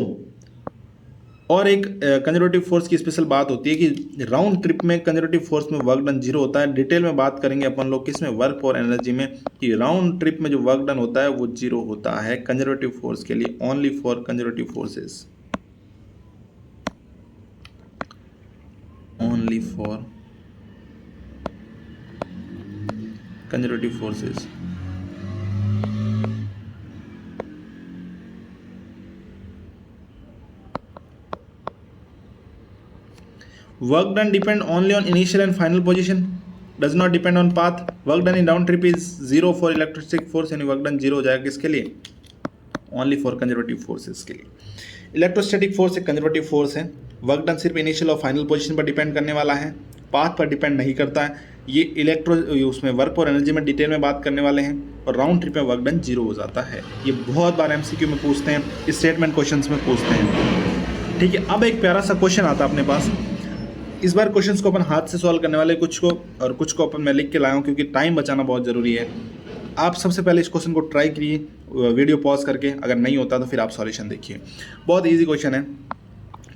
और एक कंजर्वेटिव फोर्स की स्पेशल बात होती है कि राउंड ट्रिप में कंजर्वेटिव फोर्स में वर्क डन जीरो होता है। डिटेल में बात करेंगे अपन लोग किसमें, वर्क और एनर्जी में, कि राउंड ट्रिप में जो वर्क डन होता है वो जीरो होता है कंजर्वेटिव फोर्स के लिए, only for conservative forces, only for conservative forces. Work done depend only on initial and final position, does not depend on path. Work done in round trip is zero for electrostatic force, यानी work done zero हो जाएगा किसके लिए, only for conservative forces के लिए। Electrostatic force एक conservative force है। Work done सिर्फ इनिशियल और फाइनल पोजीशन पर डिपेंड करने वाला है, पाथ पर डिपेंड नहीं करता है। ये उसमें वर्क और एनर्जी में डिटेल में बात करने वाले हैं, और राउंड ट्रिप में वर्क डन जीरो हो जाता है। ये बहुत बार एमसीक्यू में पूछते हैं, स्टेटमेंट क्वेश्चंस में पूछते हैं। ठीक है, अब एक प्यारा सा क्वेश्चन आता है अपने पास। इस बार क्वेश्चंस को अपन हाथ से सॉल्व करने वाले, कुछ को और कुछ को अपन मैं लिख के लाया हूँ क्योंकि टाइम बचाना बहुत ज़रूरी है। आप सबसे पहले इस क्वेश्चन को ट्राई करिए वीडियो पॉज करके, अगर नहीं होता तो फिर आप सॉल्यूशन देखिए। बहुत इजी क्वेश्चन है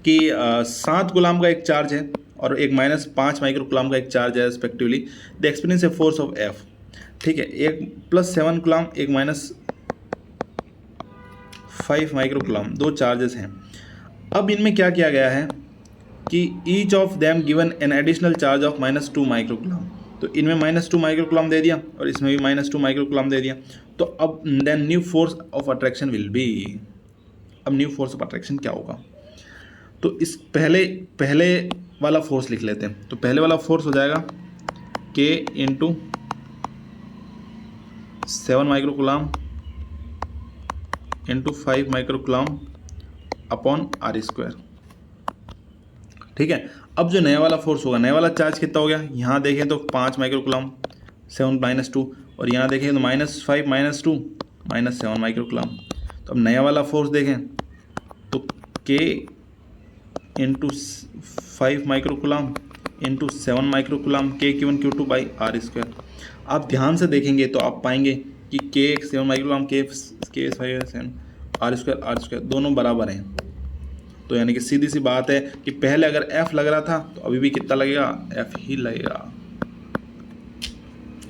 कि 7 कूलम का एक चार्ज है और एक -5 माइक्रो कूलम का एक चार्ज है respectively. The experience force of F। ठीक है, एक +7 कूलम एक -5 माइक्रो कूलम, दो चार्जेस हैं। अब इनमें क्या किया गया है कि each of them given an additional charge of -2 micro coulomb. तो इनमें -2 माइक्रो कूलम दे दिया और इसमें भी -2 माइक्रो कूलम दे दिया। तो अब then new force of attraction will be, अब न्यू फोर्स ऑफ अट्रैक्शन क्या होगा, तो इस पहले वाला फोर्स लिख लेते हैं। तो पहले वाला फोर्स हो जाएगा K × 7 micro coulomb × 5 micro coulomb upon R square. ठीक है, अब जो नया वाला फोर्स होगा, नया वाला चार्ज कितना हो गया, यहाँ देखें तो 5 माइक्रो कूलम 7 -2, और यहाँ देखें तो -5 -2 -7 माइक्रो कूलम। तो अब नया वाला फोर्स देखें तो K × 5 micro coulomb × 7 micro coulomb K Q1 Q2 by R square. आप ध्यान से देखेंगे तो आप पाएंगे कि K 7 micro coulomb K 5 7 R square दोनों बराबर हैं। तो यानी कि सीधी सी बात है कि पहले अगर F लग रहा था तो अभी भी कितना लगेगा, F ही लगेगा।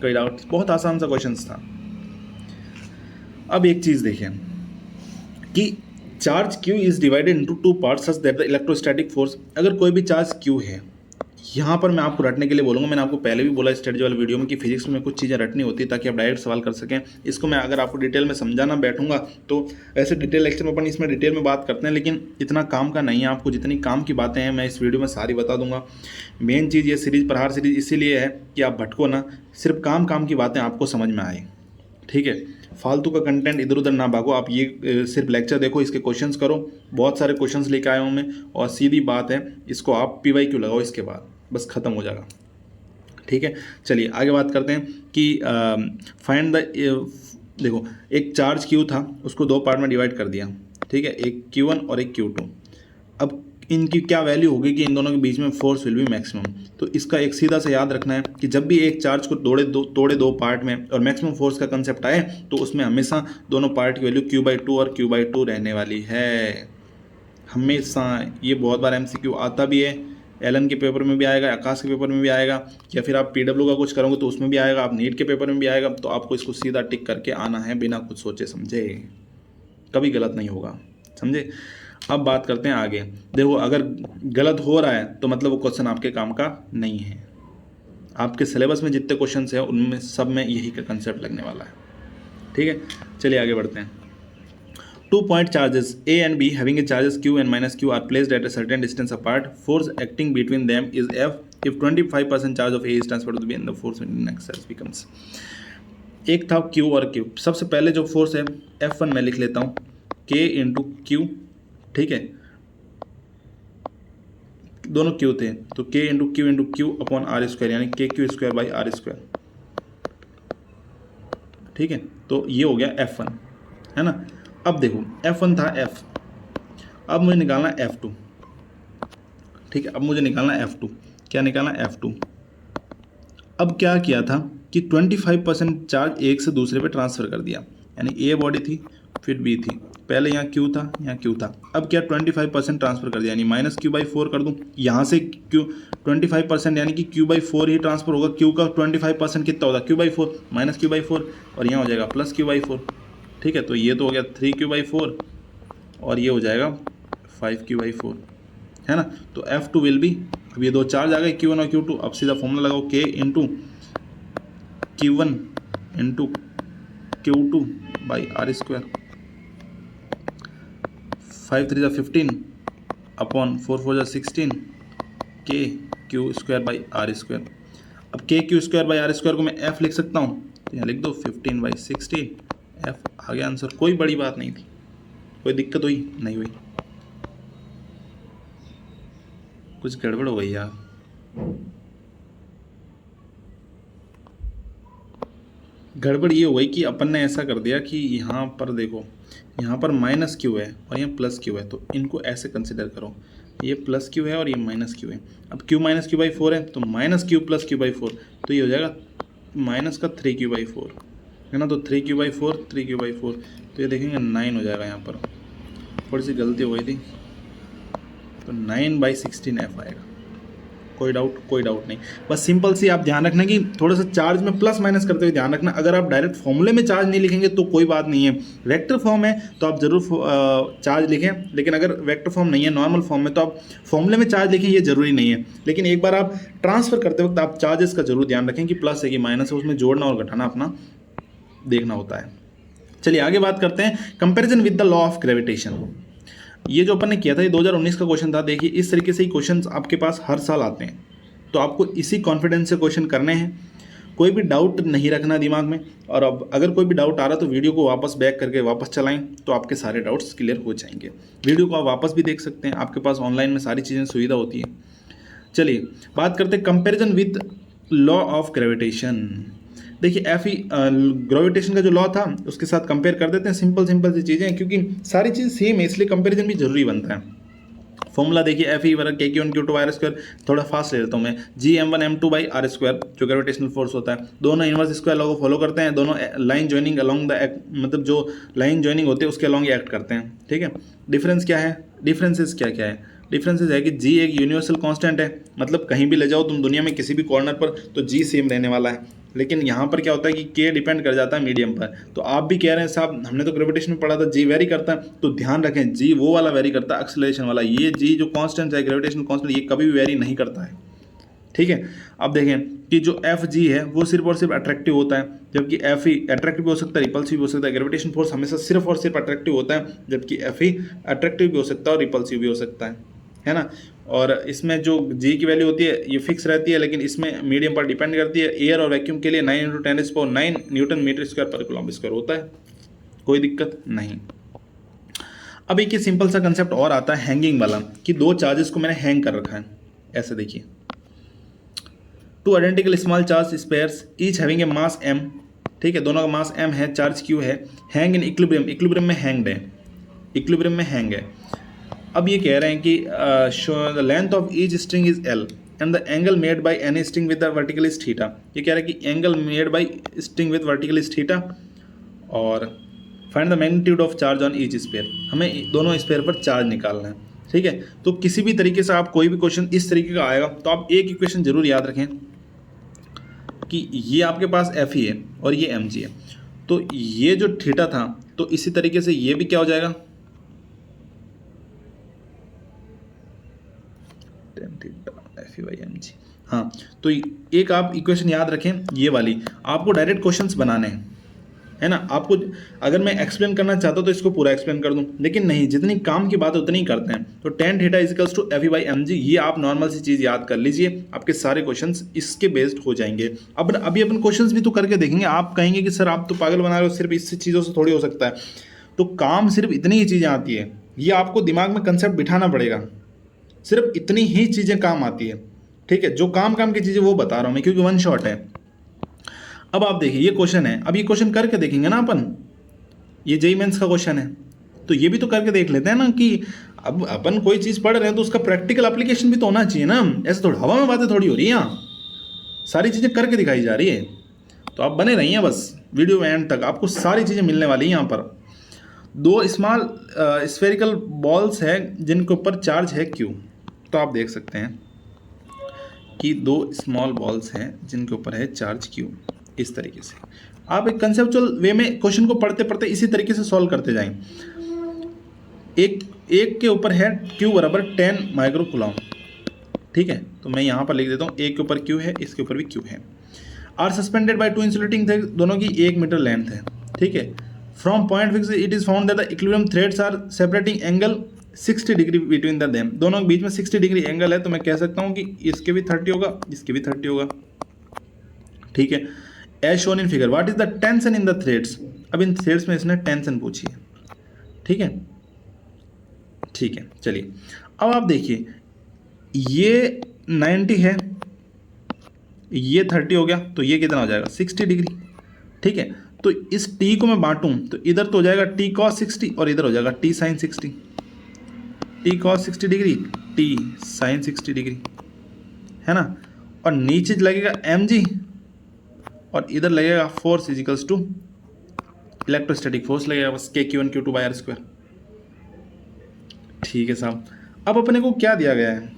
कोई डाउट? बहुत आसान सा क्वेश्चन था। अब एक चीज़ देखें कि charge Q is divided into 2 parts such that the electrostatic force, अगर कोई भी चार्ज Q है, यहाँ पर मैं आपको रटने के लिए बोलूँगा। मैंने आपको पहले भी बोला स्ट्रेटजी वाले वीडियो में कि फिजिक्स में कुछ चीज़ें रटनी होती है ताकि आप डायरेक्ट सवाल कर सकें। इसको मैं अगर आपको डिटेल में समझाना बैठूंगा तो ऐसे डिटेल लेक्चर में अपन इसमें डिटेल में बात करते हैं, लेकिन इतना काम का नहीं है। आपको जितनी काम की बातें हैं मैं इस वीडियो में सारी बता दूंगा। मेन चीज़ ये सीरीज प्रहार सीरीज इसीलिए है कि आप भटको ना, सिर्फ काम की बातें आपको समझ में आए, ठीक है। फालतू का कंटेंट इधर उधर ना भागो, आप ये सिर्फ लेक्चर देखो, इसके क्वेश्चंस करो। बहुत सारे क्वेश्चंस लेके आया हूँ मैं, और सीधी बात है, इसको आप PYQ लगाओ, इसके बाद बस ख़त्म हो जाएगा, ठीक है। चलिए आगे बात करते हैं कि फाइंड द, देखो एक चार्ज Q था, उसको दो पार्ट में डिवाइड कर दिया, ठीक है, एक Q1 और एक Q2। अब इनकी क्या वैल्यू होगी कि इन दोनों के बीच में फोर्स विल बी मैक्सिमम। तो इसका एक सीधा सा याद रखना है कि जब भी एक चार्ज को तोड़े दो पार्ट में और मैक्सिमम फोर्स का कंसेप्ट आए तो उसमें हमेशा दोनों पार्ट की वैल्यू Q/2 और Q/2 रहने वाली है, हमेशा। ये बहुत बार MCQ आता भी है, एलन के पेपर में भी आएगा, आकाश के पेपर में भी आएगा, या फिर आप PW का कुछ करोगे तो उसमें भी आएगा, आप नीट के पेपर में भी आएगा। तो आपको इसको सीधा टिक करके आना है बिना कुछ सोचे समझे, कभी गलत नहीं होगा, समझे। अब बात करते हैं आगे। देखो अगर गलत हो रहा है तो मतलब वो क्वेश्चन आपके काम का नहीं है। आपके सिलेबस में जितने क्वेश्चन हैं उनमें सब में यही का कंसेप्ट लगने वाला है, ठीक है। चलिए आगे बढ़ते हैं। 2 point charges A and B having a charges Q and minus Q are placed at a certain distance apart. Force acting between them is F. If 25% charge of A is transferred to B and the force in excess becomes, एक था Q और Q। सबसे पहले जो force है F1 मैं लिख लेता हूँ K इंटू Q, ठीक है, दोनों Q थे तो K into Q upon R square, यानी KQ²/R², ठीक है। तो ये हो गया F1, है ना। अब देखो F1 था F, अब मुझे निकालना F2, ठीक है। अब मुझे निकालना F2, क्या निकालना F2। अब क्या किया था कि 25% चार्ज एक से दूसरे पे ट्रांसफ़र कर दिया, यानी A बॉडी थी फिर B थी, पहले यहाँ Q था यहाँ Q था, अब क्या 25% ट्रांसफ़र कर दिया, यानी -Q/4 कर दूँ। यहाँ से Q 25% यानी कि Q/4 ही ट्रांसफ़र होगा। Q का 25% कितना होगा Q/4 -Q/4, और यहाँ हो जाएगा +Q/4, ठीक है। तो ये तो हो गया 3Q/4 और ये हो जाएगा 5Q/4, है ना। तो F2 विल बी, अब ये दो चार्ज आ गए Q1 और Q2। अब सीधा फॉर्मूला लगाओ K into Q1 into Q2/R², 5 3 15 upon 4 4 16 KQ²/R²। अब KQ²/R² को मैं F लिख सकता हूँ, तो यहाँ लिख दो 15/16 F आ गया आंसर। कोई बड़ी बात नहीं थी, कोई दिक्कत हुई नहीं हुई, कुछ गड़बड़ हो गई यार। गड़बड़ ये हो गई कि अपन ने ऐसा कर दिया कि यहाँ पर देखो, यहाँ पर -Q है और यहाँ +Q है, तो इनको ऐसे कंसिडर करो, ये +Q है और ये -Q है। अब Q -Q/4 है तो -Q + Q/4, तो ये हो जाएगा माइनस का 3Q/4, है ना। तो 3Q/4 तो ये देखेंगे 9 हो जाएगा। यहाँ पर थोड़ी सी गलती हो गई थी, तो 9/16 F आएगा। कोई डाउट नहीं, बस सिंपल सी आप ध्यान रखना कि थोड़ा सा चार्ज में प्लस माइनस करते हुए ध्यान रखना। अगर आप डायरेक्ट फॉर्मूले में चार्ज नहीं लिखेंगे तो कोई बात नहीं है, वेक्टर फॉर्म है तो आप जरूर चार्ज लिखें, लेकिन अगर वेक्टर फॉर्म नहीं है नॉर्मल फॉर्म में तो आप फॉर्मूले में चार्ज लिखें, ये जरूरी नहीं है। लेकिन एक बार आप ट्रांसफर करते वक्त आप चार्जेस का जरूर ध्यान रखें कि प्लस है कि माइनस है, उसमें जोड़ना और घटाना अपना देखना होता है। चलिए आगे बात करते हैं comparison with the law of gravitation. ये जो अपन ने किया था ये 2019 का क्वेश्चन था। देखिए इस तरीके से ही क्वेश्चंस आपके पास हर साल आते हैं, तो आपको इसी कॉन्फिडेंस से क्वेश्चन करने हैं, कोई भी डाउट नहीं रखना दिमाग में। और अब अगर कोई भी डाउट आ रहा तो वीडियो को वापस बैक करके वापस चलाएं तो आपके सारे डाउट्स क्लियर हो जाएंगे। वीडियो को आप वापस भी देख सकते हैं, आपके पास ऑनलाइन में सारी चीज़ें सुविधा होती है। चलिए बात करते हैं comparison with law of gravitation. देखिए ग्रेविटेशन का जो लॉ था उसके साथ कंपेयर कर देते हैं। सिंपल सी चीज़ें हैं, क्योंकि सारी चीज़ सेम है इसलिए कंपेरिजन भी जरूरी बनता है। फॉर्मूला देखिए Fe = KQ1Q2/R²। थोड़ा फास्ट ले लेता हूँ मैं, Gm1m2/R² जो ग्रेविटेशनल फोर्स होता है। दोनों इनवर्स स्क्वायर लॉ को फॉलो करते हैं, दोनों लाइन ज्वाइनिंग अलॉन्ग द मतलब जो लाइन ज्वाइनिंग होती है उसके अलॉन्ग एक्ट करते हैं, ठीक है। डिफरेंस क्या है, डिफरेंसेस क्या है, डिफरेंसेस है कि G एक यूनिवर्सल कांस्टेंट है, मतलब कहीं भी ले जाओ तुम दुनिया में किसी भी कॉर्नर पर तो G सेम रहने वाला है। लेकिन यहाँ पर क्या होता है कि K डिपेंड कर जाता है मीडियम पर। तो आप भी कह रहे हैं साहब हमने तो ग्रेविटेशन में पढ़ा था G वेरी करता है, तो ध्यान रखें G वो वाला वेरी करता है एक्सेलरेशन वाला। ये G जो कांस्टेंट है ग्रेविटेशन कांस्टेंट, ये कभी भी वेरी नहीं करता है, ठीक है। अब देखें कि जो एफ जी है वो सिर्फ और सिर्फ अट्रैक्टिव होता है, जबकि एफ ई अट्रैक्टिव भी हो सकता है, रिपल्सिव भी हो सकता है। ग्रेविटेशन फोर्स हमेशा सिर्फ और सिर्फ अट्रैक्टिव होता है, जबकि एफ ई अट्रैक्टिव भी हो सकता है और रिपल्सिव भी हो सकता है ना। और इसमें जो जी की वैल्यू होती है ये फिक्स रहती है, लेकिन इसमें मीडियम पर डिपेंड करती है। एयर और वैक्यूम के लिए 9 × 10⁹ न्यूटन मीटर स्क्वायर पर कूलम्ब स्क्वायर होता है, कोई दिक्कत नहीं। अब एक ये सिंपल सा कंसेप्ट और आता है हैंगिंग वाला, कि दो चार्जेस को मैंने हैंग कर रखा है, ऐसे देखिए, two identical small charge spheres each having a mass m, ठीक है, दोनों का मास m है, चार्ज q है, हैंग इन इक्विलिब्रियम, इक्विलिब्रियम में हैंग्ड है, इक्विलिब्रियम में हैंग है। अब ये कह रहे हैं कि the length of each string is l and the angle made by any string with the vertical is theta. ये कह रहे हैं कि angle made by string with vertical is theta, और find the magnitude of charge on each sphere, हमें दोनों spare पर charge निकालना है, ठीक है। तो किसी भी तरीके से आप कोई भी क्वेश्चन इस तरीके का आएगा तो आप एक इक्वेशन जरूर याद रखें कि ये आपके पास एफ ही है और ये एम जी है, तो ये जो थीटा था तो इसी तरीके से ये भी क्या हो जाएगा, tan theta F E by M G. हाँ, तो एक आप इक्वेशन याद रखें ये वाली, आपको डायरेक्ट क्वेश्चंस बनाने हैं, है ना। आपको अगर मैं एक्सप्लेन करना चाहता हूँ तो इसको पूरा एक्सप्लेन कर दूं, लेकिन नहीं, जितनी काम की बात है उतनी ही करते हैं। तो tan theta equals to F E by M G, ये आप नॉर्मल सी चीज़ याद कर लीजिए, आपके सारे क्वेश्चंस इसके बेस्ड हो जाएंगे। अब अभी अपन क्वेश्चंस भी तो करके देखेंगे, आप कहेंगे कि सर आप तो पागल बना रहे हो, सिर्फ इस चीज़ों से थोड़ी हो सकता है। तो काम सिर्फ इतनी ही चीज़ें आती है, ये आपको दिमाग में कंसेप्ट बिठाना पड़ेगा, सिर्फ इतनी ही चीज़ें काम आती है, ठीक है। जो काम की चीज़ें वो बता रहा हूँ मैं, क्योंकि वन शॉट है। अब आप देखिए ये क्वेश्चन है, अब ये क्वेश्चन करके देखेंगे ना अपन, ये जेईई मेंस का क्वेश्चन है, तो ये भी तो करके देख लेते हैं ना कि अब अपन कोई चीज़ पढ़ रहे हैं तो उसका प्रैक्टिकल एप्लीकेशन भी तो होना चाहिए ना, ऐसे थोड़ा हवा में बातें थोड़ी हो रही हैं, यहाँ सारी चीज़ें करके दिखाई जा रही है। तो आप बने रहिए बस वीडियो में एंड तक, आपको सारी चीज़ें मिलने वाली हैं। यहाँ पर दो स्मॉल स्फेरिकल बॉल्स हैं जिनके ऊपर चार्ज है Q, तो आप देख सकते हैं कि दो स्मॉल बॉल्स हैं जिनके ऊपर है चार्ज Q। इस तरीके से आप एक कंसेप्चुअल वे में क्वेश्चन को पढ़ते पढ़ते इसी तरीके से सॉल्व करते जाएं। एक के ऊपर है Q बराबर 10 माइक्रो कूलम्ब, ठीक है, तो मैं यहाँ पर लिख देता हूँ, एक के ऊपर Q है, इसके ऊपर भी Q है। Are suspended by two insulating thread, दोनों की 1 मीटर लेंथ है, ठीक है। From point fix it is found that the equilibrium threads are separating angle 60 degree between the them, दोनों के बीच में 60 डिग्री एंगल है, तो मैं कह सकता हूँ कि इसके भी 30 होगा, इसके भी 30 होगा, ठीक है। As shown in figure, what is the tension in the threads, अब इन थ्रेड्स में इसने टेंशन पूछी है, ठीक है, ठीक है। चलिए अब आप देखिए, ये 90 है, ये 30 हो गया, तो ये कितना हो जाएगा 60 डिग्री, ठीक है। तो इस t को मैं बांटूं तो इधर तो हो जाएगा t cos 60 और इधर हो जाएगा t sin 60, t cos 60 degree t sin 60 degree, है ना। और नीचे लगेगा mg और इधर लगेगा force equals to electrostatic force लगेगा, बस K/Q1 Q2 बाय r², ठीक है साहब। अब अपने को क्या दिया गया है,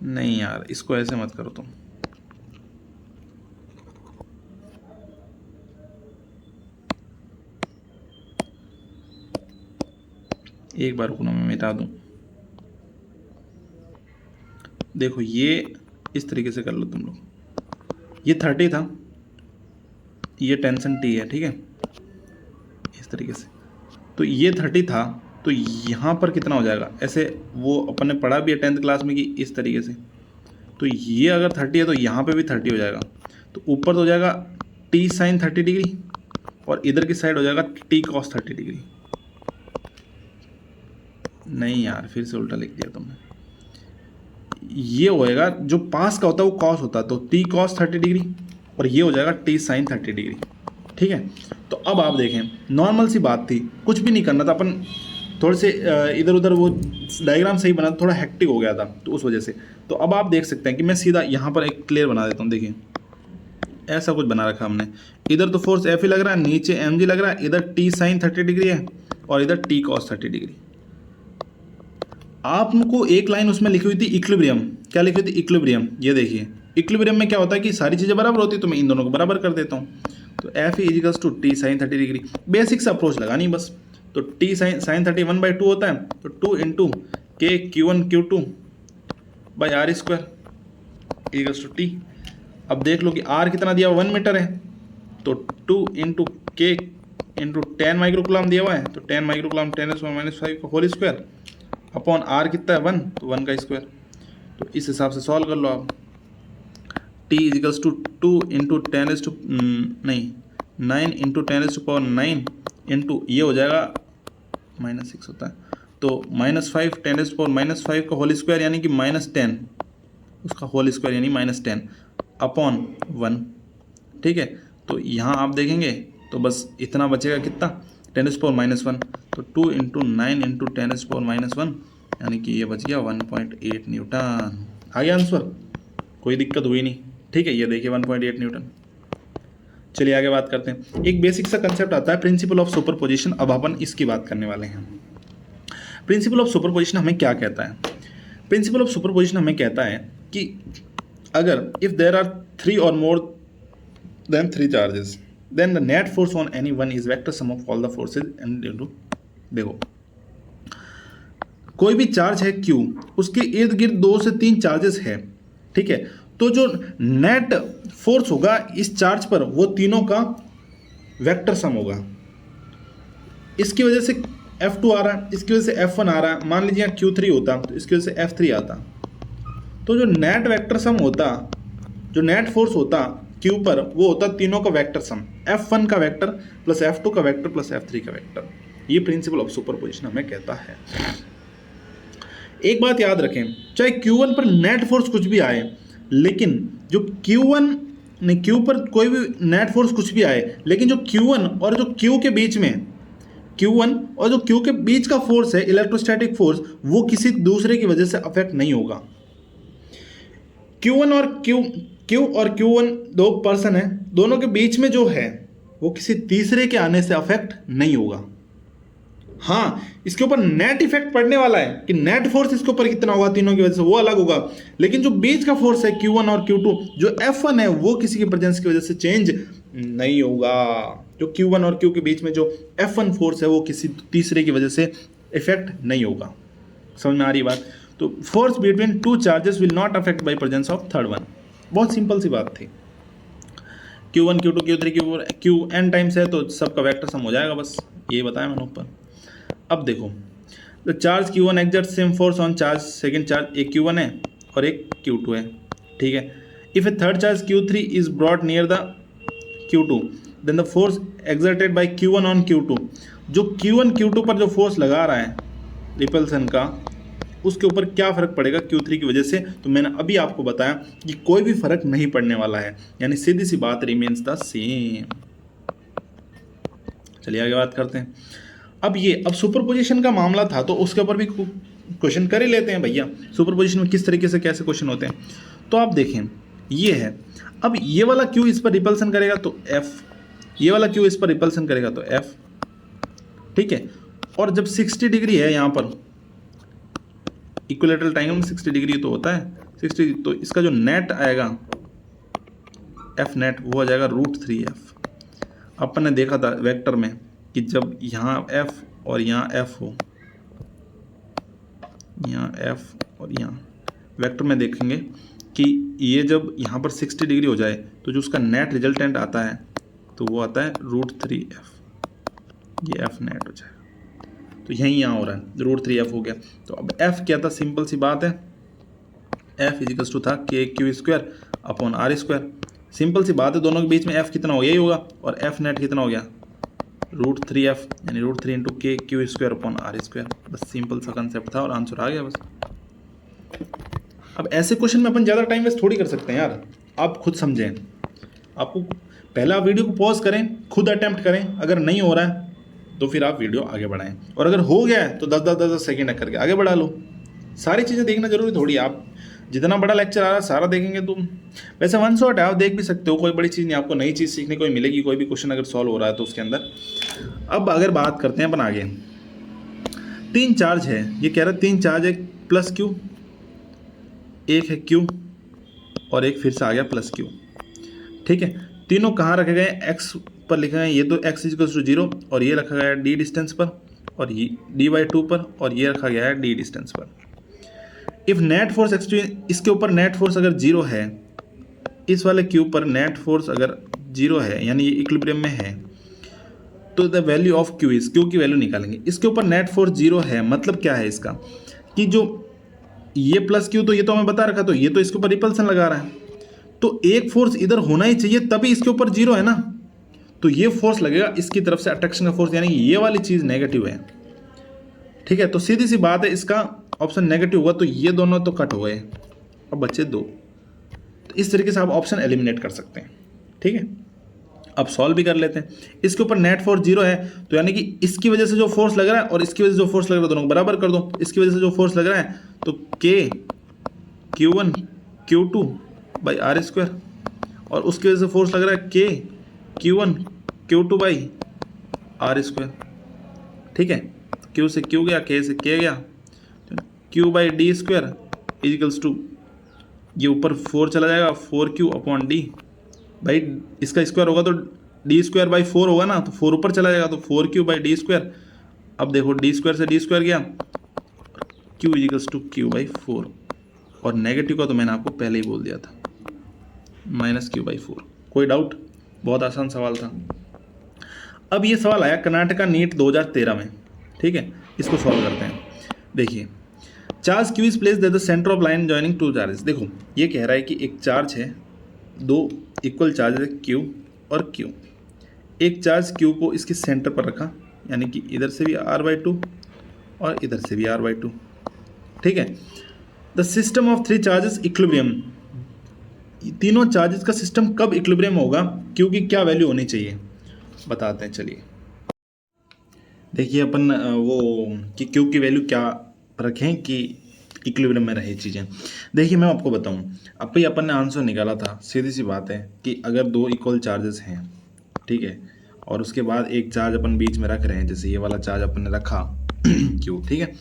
नहीं यार इसको ऐसे मत करो तुम, एक बार रुकना मैं मिटा दूं। देखो ये इस तरीके से कर लो तुम लोग, ये 30 था, ये टेंशन T है, ठीक है, इस तरीके से। तो ये 30 था, तो यहाँ पर कितना हो जाएगा, ऐसे वो अपन ने पढ़ा भी है 10th क्लास में कि इस तरीके से। तो ये अगर 30 है तो यहाँ पे भी 30 हो जाएगा, तो ऊपर तो हो जाएगा T sin 30 डिग्री और इधर की साइड हो जाएगा T cos 30 डिग्री। नहीं यार फिर से उल्टा लिख दिया तुमने, ये होएगा जो पास का होता है वो कॉस होता है, तो T cos 30 डिग्री और ये हो जाएगा T sin 30 डिग्री, ठीक है। तो अब आप देखें, नॉर्मल सी बात थी, कुछ भी नहीं करना था, अपन थोड़े से इधर उधर वो डायग्राम सही बना, थोड़ा हेक्टिक हो गया था तो उस वजह से। तो अब आप देख सकते हैं कि मैं सीधा यहाँ पर एक क्लियर बना देता हूँ, देखिए ऐसा कुछ बना रखा हमने, इधर तो फोर्स F लग रहा है, नीचे mg लग रहा है, इधर T sin 30 डिग्री है और इधर T cos 30 डिग्री। आपको एक लाइन उसमें लिखी हुई थी इक्विलिब्रियम, क्या लिखी हुई थी इक्विलिब्रियम, ये देखिए इक्विलिब्रियम में क्या होता है कि सारी चीज़ें बराबर होती है, तो मैं इन दोनों को बराबर कर देता हूँ। तो F equals to T sin 30 degree, basic से अप्रोच लगानी बस। तो T sin 30 1/2 होता है, तो 2 × K Q1 Q2 by R square equals to T. अब देख लो कि आर कितना दिया हुआ 1 मीटर है, तो 2 इंटू के इंटू 10 माइक्रोकुलाम दिया हुआ है, तो 10 माइक्रोकुलाम 10⁻⁵ का होल स्क्वायर अपॉन आर कितना है 1, तो 1 का स्क्वायर। तो इस हिसाब से सॉल्व कर लो आप। T equals to 2 into 9 into 10⁻⁹ into ये हो जाएगा -6 होता है, तो -5 10⁻⁻⁵ का होल स्क्वायर यानी कि -10 उसका होल स्क्वायर यानी -10 अपॉन 1। ठीक है, तो यहाँ आप देखेंगे तो बस इतना बचेगा कितना 10⁻⁻⁴, तो 2 इंटू 9 इंटू 10⁻⁻⁴ यानी कि ये बच गया 1.8 न्यूटन। आ गया आंसर, कोई दिक्कत हुई नहीं। ठीक है, ये देखिए 1.8 न्यूटन। चलिए आगे बात करते हैं। एक बेसिक सा कंसेप्ट आता है प्रिंसिपल ऑफ सुपरपोजिशन। अब अपन इसकी बात करने वाले हैं। प्रिंसिपल ऑफ सुपरपोजिशन हमें क्या कहता है? प्रिंसिपल ऑफ सुपरपोजिशन हमें कहता है कि अगर इफ देयर आर 3 और more than 3 charges then the net force on any one is vector sum of all the forces and into. देखो, कोई भी चार्ज है Q, उसके इर्द गिर्द 2 से 3 चार्जेस है। ठीक है, तो जो नेट फोर्स होगा इस चार्ज पर वो तीनों का वेक्टर सम होगा। इसकी वजह से F2 आ रहा है, इसकी वजह से F1 आ रहा है। मान लीजिए Q3 होता तो इसकी वजह से F3 आता, तो जो नेट वेक्टर सम होता, जो नेट फोर्स होता Q पर, वो होता तीनों का वेक्टर सम, F1 का वेक्टर प्लस F2 का वेक्टर प्लस F3 का वेक्टर। ये प्रिंसिपल ऑफ सुपरपोजिशन हमें कहता है। एक बात याद रखें, चाहे Q1 पर नेट फोर्स कुछ भी आए, लेकिन जो Q पर कोई भी नेट फोर्स कुछ भी आए, लेकिन जो Q1 और जो Q के बीच में, Q1 और जो Q के बीच का फोर्स है इलेक्ट्रोस्टैटिक फोर्स, वो किसी दूसरे की वजह से अफेक्ट नहीं होगा। Q1 और Q1 दो पर्सन है, दोनों के बीच में जो है वो किसी तीसरे के आने से अफेक्ट नहीं होगा। हाँ, इसके ऊपर नेट इफेक्ट पड़ने वाला है कि नेट फोर्स इसके ऊपर कितना होगा तीनों की वजह से, वो अलग होगा। लेकिन जो बीच का फोर्स है Q1 और Q2, जो F1 है, वो किसी की प्रेजेंस की वजह से चेंज नहीं होगा। जो Q1 और Q के बीच में जो F1 फोर्स है वो किसी तीसरे की वजह से इफेक्ट नहीं होगा। समझ में आ रही बात? तो force between 2 charges will not affect by presence of third one. बहुत सिंपल सी बात थी। Q1 Q2 Q3 Q4 Q n times है तो सबका वेक्टर सम हो जाएगा, बस ये बताया मैंने ऊपर। अब देखो, the charge Q1 exert same force on charge second charge, एक Q1 है और एक Q2 है। ठीक है, if a third charge Q3 is brought near the Q2 then the force exerted by Q1 on Q2, जो Q1 Q2 पर जो फोर्स लगा रहा है रिपल्सन का, उसके ऊपर क्या फ़र्क पड़ेगा Q3 की वजह से? तो मैंने अभी आपको बताया कि कोई भी फ़र्क नहीं पड़ने वाला है, यानी सीधी सी बात रिमेन्स द सेम। चलिए आगे बात करते हैं। अब सुपरपोजिशन का मामला था तो उसके ऊपर भी क्वेश्चन कर ही लेते हैं भैया, सुपरपोजिशन में किस तरीके से कैसे क्वेश्चन होते हैं। तो आप देखें, ये है, अब ये वाला Q इस पर रिपल्सन करेगा तो F, ये वाला Q इस पर रिपल्सन करेगा तो F। ठीक है, और जब 60 डिग्री है यहाँ पर इक्विलेटरल ट्रायंगल में 60 डिग्री तो होता है 60, तो इसका जो नेट आएगा F नेट वो आ जाएगा √3F। अपन ने देखा था वेक्टर में कि जब यहाँ F और यहाँ F हो, यहाँ F और यहाँ वेक्टर में देखेंगे कि ये जब यहाँ पर 60 डिग्री हो जाए तो जो उसका नेट रिजल्टेंट आता है तो वो आता है √3F, ये F नेट हो जाएगा। तो यहीं यहाँ हो रहा है √3F हो गया। तो अब F क्या था? सिंपल सी बात है, F इजिकल्स टू था KQ² अपॉन R²। सिंपल सी बात है, दोनों के बीच में F कितना हो गया, यही होगा, और F नेट कितना हो गया √3F, यानी √3 इंटू KQ² अपॉन R²। बस सिंपल सा कंसेप्ट था और आंसर आ गया बस। अब ऐसे क्वेश्चन में अपन ज़्यादा टाइम वेस्ट थोड़ी कर सकते हैं यार, आप खुद समझें। आपको पहला वीडियो को पॉज करें, खुद अटेम्प्ट करें, अगर नहीं हो रहा है तो फिर आप वीडियो आगे बढ़ाएं, और अगर हो गया है तो 10-10 सेकेंड करके आगे बढ़ा लो। सारी चीज़ें देखना जरूरी थोड़ी, आप जितना बड़ा लेक्चर आ रहा है सारा देखेंगे तो वैसे 1 शॉट है, आप देख भी सकते हो, कोई बड़ी चीज़ नहीं, आपको नई चीज़ सीखने को मिलेगी कोई भी क्वेश्चन अगर सॉल्व हो रहा है तो उसके अंदर। अब अगर बात करते हैं अपन आगे, 3 चार्ज है, ये कह रहा है 3 चार्ज है प्लस Q, एक है Q और एक फिर से आ गया प्लस Q। ठीक है, तीनों कहाँ रखे गए? X पर लिखा है, ये तो x इक्वल्स टू 0, और ये रखा गया है d डिस्टेंस पर, और ये d/2 पर, और ये रखा गया है d डिस्टेंस पर। इफ नेट फोर्स एक्चुअली इसके ऊपर नेट फोर्स अगर जीरो है, इस वाले क्यूब पर नेट फोर्स अगर जीरो है यानी ये इक्विलिब्रियम में है, तो the value of Q is, Q की वैल्यू निकालेंगे। इसके ऊपर नेट फोर्स जीरो है मतलब क्या है इसका कि जो ये प्लस क्यू, तो ये तो हमें बता रखा, तो ये तो इसके ऊपर रिपल्सन लगा रहा है, तो एक फोर्स इधर होना ही चाहिए तभी इसके ऊपर जीरो है ना, तो ये फोर्स लगेगा इसकी तरफ से अट्रैक्शन का फोर्स, यानी ये वाली चीज़ नेगेटिव है। ठीक है, तो सीधी सी बात है इसका ऑप्शन नेगेटिव हुआ तो ये दोनों तो कट हो गए, अब बचे दो। तो इस तरीके से आप ऑप्शन एलिमिनेट कर सकते हैं। ठीक है, अब सॉल्व भी कर लेते हैं। इसके ऊपर नेट फोर्स जीरो है तो यानी कि इसकी वजह से जो फोर्स लग रहा है और इसकी वजह से जो फोर्स लग रहा है दोनों को बराबर कर दो। इसकी वजह से जो फोर्स लग रहा है तो के Q1 Q2 by R square, और उसकी वजह से फोर्स लग रहा है के Q1 Q2 by R square. ठीक है, Q से Q गया, K से K गया, Q by D square equals to, ये ऊपर 4 चला जाएगा 4Q अपॉन डी, भाई इसका स्क्वायर होगा तो डी स्क्वायर बाई 4 होगा ना, तो 4 ऊपर चला जाएगा तो 4Q बाई डी स्क्वायर। अब देखो डी स्क्वायर से डी स्क्वायर गया, Q equals to Q by 4, और नेगेटिव का तो मैंने आपको पहले ही बोल दिया था माइनस Q बाई 4। कोई डाउट? बहुत आसान सवाल था। अब ये सवाल आया कर्नाटका नीट 2013 में। ठीक है, इसको सॉल्व करते हैं। देखिए, charge Q is placed at the centre of line joining two charges. देखो ये कह रहा है कि एक चार्ज है, दो इक्वल चार्ज है Q और Q, एक चार्ज Q को इसके सेंटर पर रखा, यानी कि इधर से भी R/2 और इधर से भी R/2। ठीक है, the system of 3 charges equilibrium, तीनों चार्जेस का सिस्टम कब इक्विलिब्रियम होगा, Q की क्या वैल्यू होनी चाहिए बताते हैं। चलिए देखिए अपन वो कि Q की वैल्यू क्या रखें कि इक्विलिब्रियम में रहे चीज़ें। देखिए मैं आपको बताऊं, अब भी अपन ने आंसर निकाला था, सीधी सी बात है कि अगर दो इक्वल चार्जेस हैं, ठीक है, और उसके बाद एक चार्ज अपन बीच में रख रहे हैं, जैसे ये वाला चार्ज अपन ने रखा Q। ठीक है,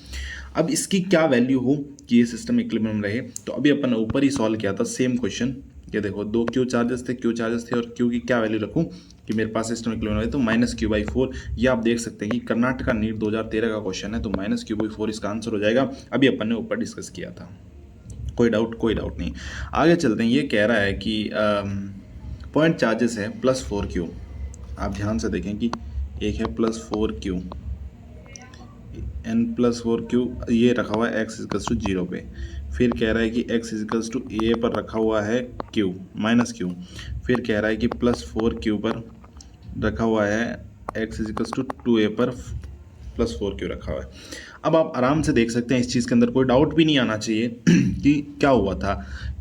अब इसकी क्या वैल्यू हो कि ये सिस्टम इक्विलिब्रियम रहे, तो अभी अपन ने ऊपर ही सॉल्व किया था सेम क्वेश्चन। ये देखो दो Q चार्जेस थे और Q की क्या वैल्यू रखूँ कि मेरे पास सिस्टम इक्विलिब्रियम रहे, तो माइनस Q बाई 4। ये आप देख सकते हैं कि कर्नाटका नीट 2013 का क्वेश्चन है, तो माइनस Q बाई 4 इसका आंसर हो जाएगा। अभी अपन ने ऊपर डिस्कस किया था। कोई डाउट? कोई डाउट नहीं। आगे चलते हैं। ये कह रहा है कि पॉइंट चार्जेस है प्लस 4Q। आप ध्यान से देखें कि एक है plus 4Q n plus 4Q, ये रखा हुआ है एक्स इजिकल्स टू 0 पे। फिर कह रहा है कि x इजिकल्स टू ए पर रखा हुआ है Q माइनस Q। फिर कह रहा है कि प्लस 4Q पर रखा हुआ है x इजिकल्स टू 2a पर प्लस 4Q रखा हुआ है। अब आप आराम से देख सकते हैं, इस चीज़ के अंदर कोई डाउट भी नहीं आना चाहिए कि क्या हुआ था।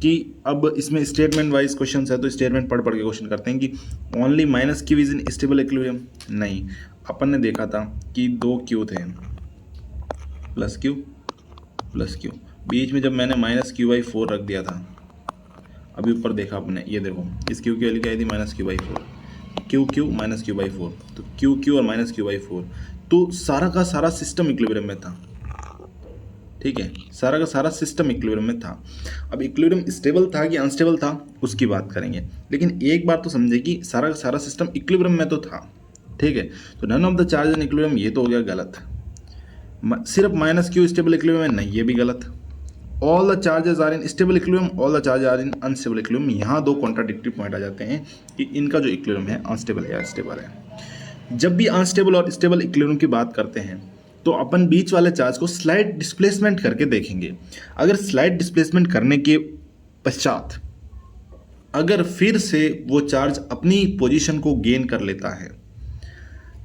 कि अब इसमें स्टेटमेंट वाइज क्वेश्चन है तो स्टेटमेंट पढ़ के क्वेश्चन करते हैं कि only minus Q is in stable equilibrium. नहीं, अपन ने देखा था कि दो Q थे, प्लस Q, बीच में जब मैंने माइनस Q बाई 4 रख दिया था, अभी ऊपर देखा आपने, ये देखो इस Q की वैल्यू क्या आई थी minus Q by 4, Q minus Q by 4, तो Q और माइनस Q बाई 4, तो सारा का सारा सिस्टम इक्विलिब्रियम में था। ठीक है, सारा का सारा सिस्टम इक्विलिब्रियम में था। अब इक्विलिब्रियम स्टेबल था कि अनस्टेबल था उसकी बात करेंगे, लेकिन एक बात तो समझे कि सारा का सारा सिस्टम इक्विलिब्रियम में तो था। ठीक है, तो none of the charge in equilibrium, ये तो हो गया गलत। सिर्फ माइनस Q स्टेबल इक्विलिब्रियम में, नहीं ये भी गलत। All the charges are in stable equilibrium, all the charges are in unstable equilibrium. यहाँ दो कॉन्ट्राडिक्टरी पॉइंट आ जाते हैं कि इनका जो इक्विलिब्रियम है अनस्टेबल है या स्टेबल है। जब भी अनस्टेबल और स्टेबल इक्विलिब्रियम की बात करते हैं तो अपन बीच वाले चार्ज को स्लाइड डिस्प्लेसमेंट करके देखेंगे। अगर स्लाइड डिस्प्लेसमेंट करने के पश्चात अगर फिर से वो चार्ज अपनी पोजीशन को गेन कर लेता है,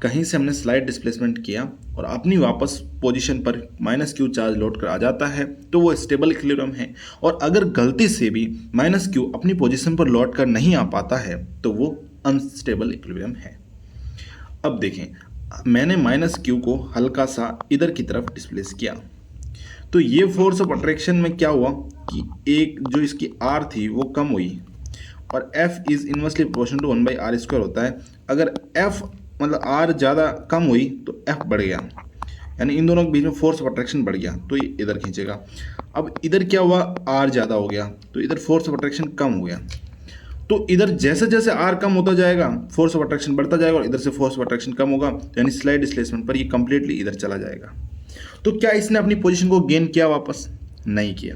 कहीं से हमने स्लाइड डिस्प्लेसमेंट किया और अपनी वापस पोजीशन पर माइनस Q चार्ज लौट कर आ जाता है, तो वो स्टेबल इक्विलिब्रियम है। और अगर गलती से भी माइनस Q अपनी पोजीशन पर लौट कर नहीं आ पाता है तो वो अनस्टेबल इक्विलिब्रियम है। अब देखें, मैंने माइनस Q को हल्का सा इधर की तरफ डिस्प्लेस किया, तो ये फोर्स ऑफ अट्रैक्शन में क्या हुआ कि एक जो इसकी R थी वो कम हुई, और F is inversely proportional to 1/r² होता है। अगर F मतलब R ज़्यादा कम हुई तो F बढ़ गया, यानी इन दोनों के बीच में फोर्स ऑफ अट्रैक्शन बढ़ गया, तो ये इधर खींचेगा। अब इधर क्या हुआ, R ज़्यादा हो गया तो इधर फोर्स ऑफ अट्रैक्शन कम हो गया। तो इधर जैसे जैसे R कम होता जाएगा फोर्स ऑफ अट्रैक्शन बढ़ता जाएगा, और इधर से फोर्स ऑफ अट्रैक्शन कम होगा, यानी स्लाइड डिस्प्लेसमेंट पर ये कंप्लीटली इधर चला जाएगा। तो क्या इसने अपनी पोजीशन को गेन किया? वापस नहीं किया।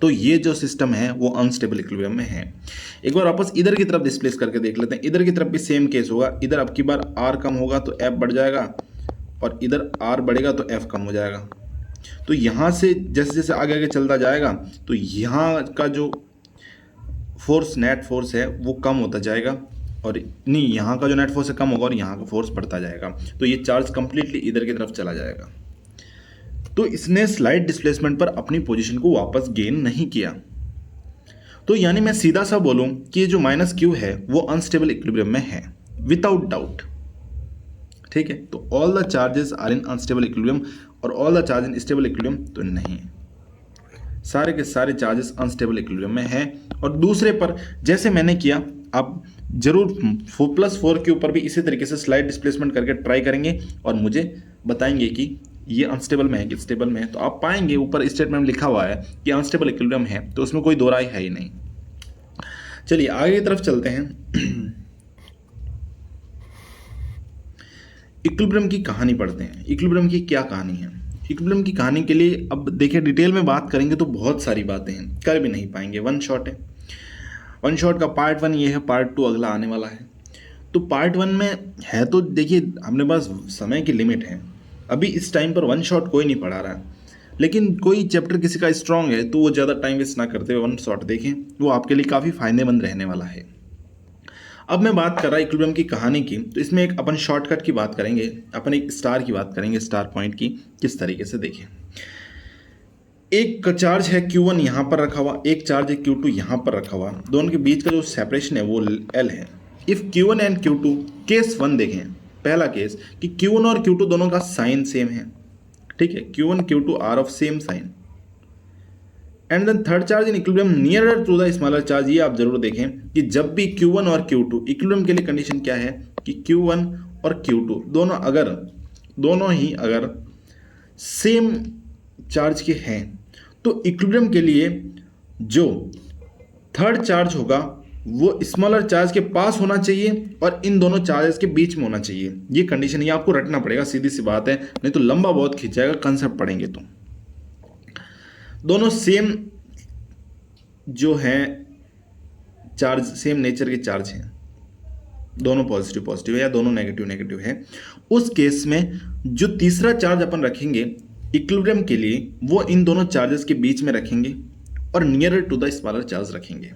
तो ये जो सिस्टम है वो अनस्टेबल इक्विलिब्रियम में है। एक बार वापस इधर की तरफ डिस्प्लेस करके देख लेते हैं। इधर की तरफ भी सेम केस होगा। इधर अब की बार आर कम होगा तो एफ बढ़ जाएगा, और इधर आर बढ़ेगा तो एफ कम हो जाएगा। तो यहाँ से जैसे जैसे आगे आगे चलता जाएगा तो यहाँ का जो फोर्स, नेट फोर्स है वो कम होता जाएगा, और नहीं, यहाँ का जो नेट फोर्स है कम होगा और यहाँ का फोर्स बढ़ता जाएगा। तो ये चार्ज कंप्लीटली इधर की तरफ चला जाएगा। तो इसने स्लाइड डिस्प्लेसमेंट पर अपनी पोजीशन को वापस गेन नहीं किया। तो यानी मैं सीधा सा बोलूं कि ये जो माइनस क्यू है वो अनस्टेबल इक्विलिब्रियम में है विदाउट डाउट। ठीक है, तो all the charges are in unstable equilibrium, और all the charge in stable equilibrium तो नहीं, सारे के सारे चार्जेस अनस्टेबल इक्विलिब्रियम में है। और दूसरे पर जैसे मैंने किया, आप जरूर +4 के ऊपर भी इसी तरीके से स्लाइड डिस्प्लेसमेंट करके ट्राई करेंगे और मुझे बताएंगे कि ये अनस्टेबल में है कि स्टेबल में है। तो आप पाएंगे ऊपर स्टेटमेंट में लिखा हुआ है कि अनस्टेबल इक्विलिब्रियम है, तो उसमें कोई दो राय है ही नहीं। चलिए आगे की तरफ चलते हैं। इक्विलिब्रियम की कहानी पढ़ते हैं। इक्विलिब्रियम की क्या कहानी है? इक्विलिब्रियम की कहानी के लिए अब देखिए डिटेल में बात करेंगे तो बहुत सारी बातें हैं, कर भी नहीं पाएंगे, वन शॉट है। वन शॉट का पार्ट 1 ये है, पार्ट 2 अगला आने वाला है। तो पार्ट 1 में है तो देखिए अपने पास समय की लिमिट है, अभी इस टाइम पर वन शॉट कोई नहीं पढ़ा रहा है, लेकिन कोई चैप्टर किसी का स्ट्रांग है तो वो ज़्यादा टाइम वेस्ट ना करते हुए वन शॉट देखें, वो आपके लिए काफ़ी फायदेमंद रहने वाला है। अब मैं बात कर रहा इक्विलिब्रियम की कहानी की, तो इसमें एक अपन शॉर्टकट की बात करेंगे, अपन एक स्टार की बात करेंगे, स्टार पॉइंट की। किस तरीके से देखें, एक चार्ज है Q1 यहाँ पर रखा हुआ, एक चार्ज है Q2 यहाँ पर रखा हुआ, दोनों के बीच का जो सेपरेशन है वो L है। If Q1 and Q2, case 1 देखें, पहला केस कि Q1 और Q2 दोनों का साइन सेम है, ठीक है, Q1 Q2 are of same sign. And then third charge in equilibrium nearer to the smaller charge. ये आप जरूर देखें कि जब भी Q1 और Q2, इक्विलिब्रियम के लिए कंडीशन क्या है कि Q1 और Q2 दोनों ही अगर सेम चार्ज के हैं तो इक्विलिब्रियम के लिए जो थर्ड चार्ज होगा वो स्मॉलर चार्ज के पास होना चाहिए और इन दोनों चार्जेस के बीच में होना चाहिए। ये कंडीशन ये आपको रटना पड़ेगा, सीधी सी बात है, नहीं तो लंबा बहुत खिंच जाएगा कंसेप्ट पढ़ेंगे तो। दोनों सेम जो हैं चार्ज, सेम नेचर के चार्ज हैं, दोनों पॉजिटिव पॉजिटिव है या दोनों नेगेटिव नेगेटिव है, उस केस में जो तीसरा चार्ज अपन रखेंगे इक्विलिब्रियम के लिए वो इन दोनों चार्जेस के बीच में रखेंगे और nearer to the smaller charge रखेंगे।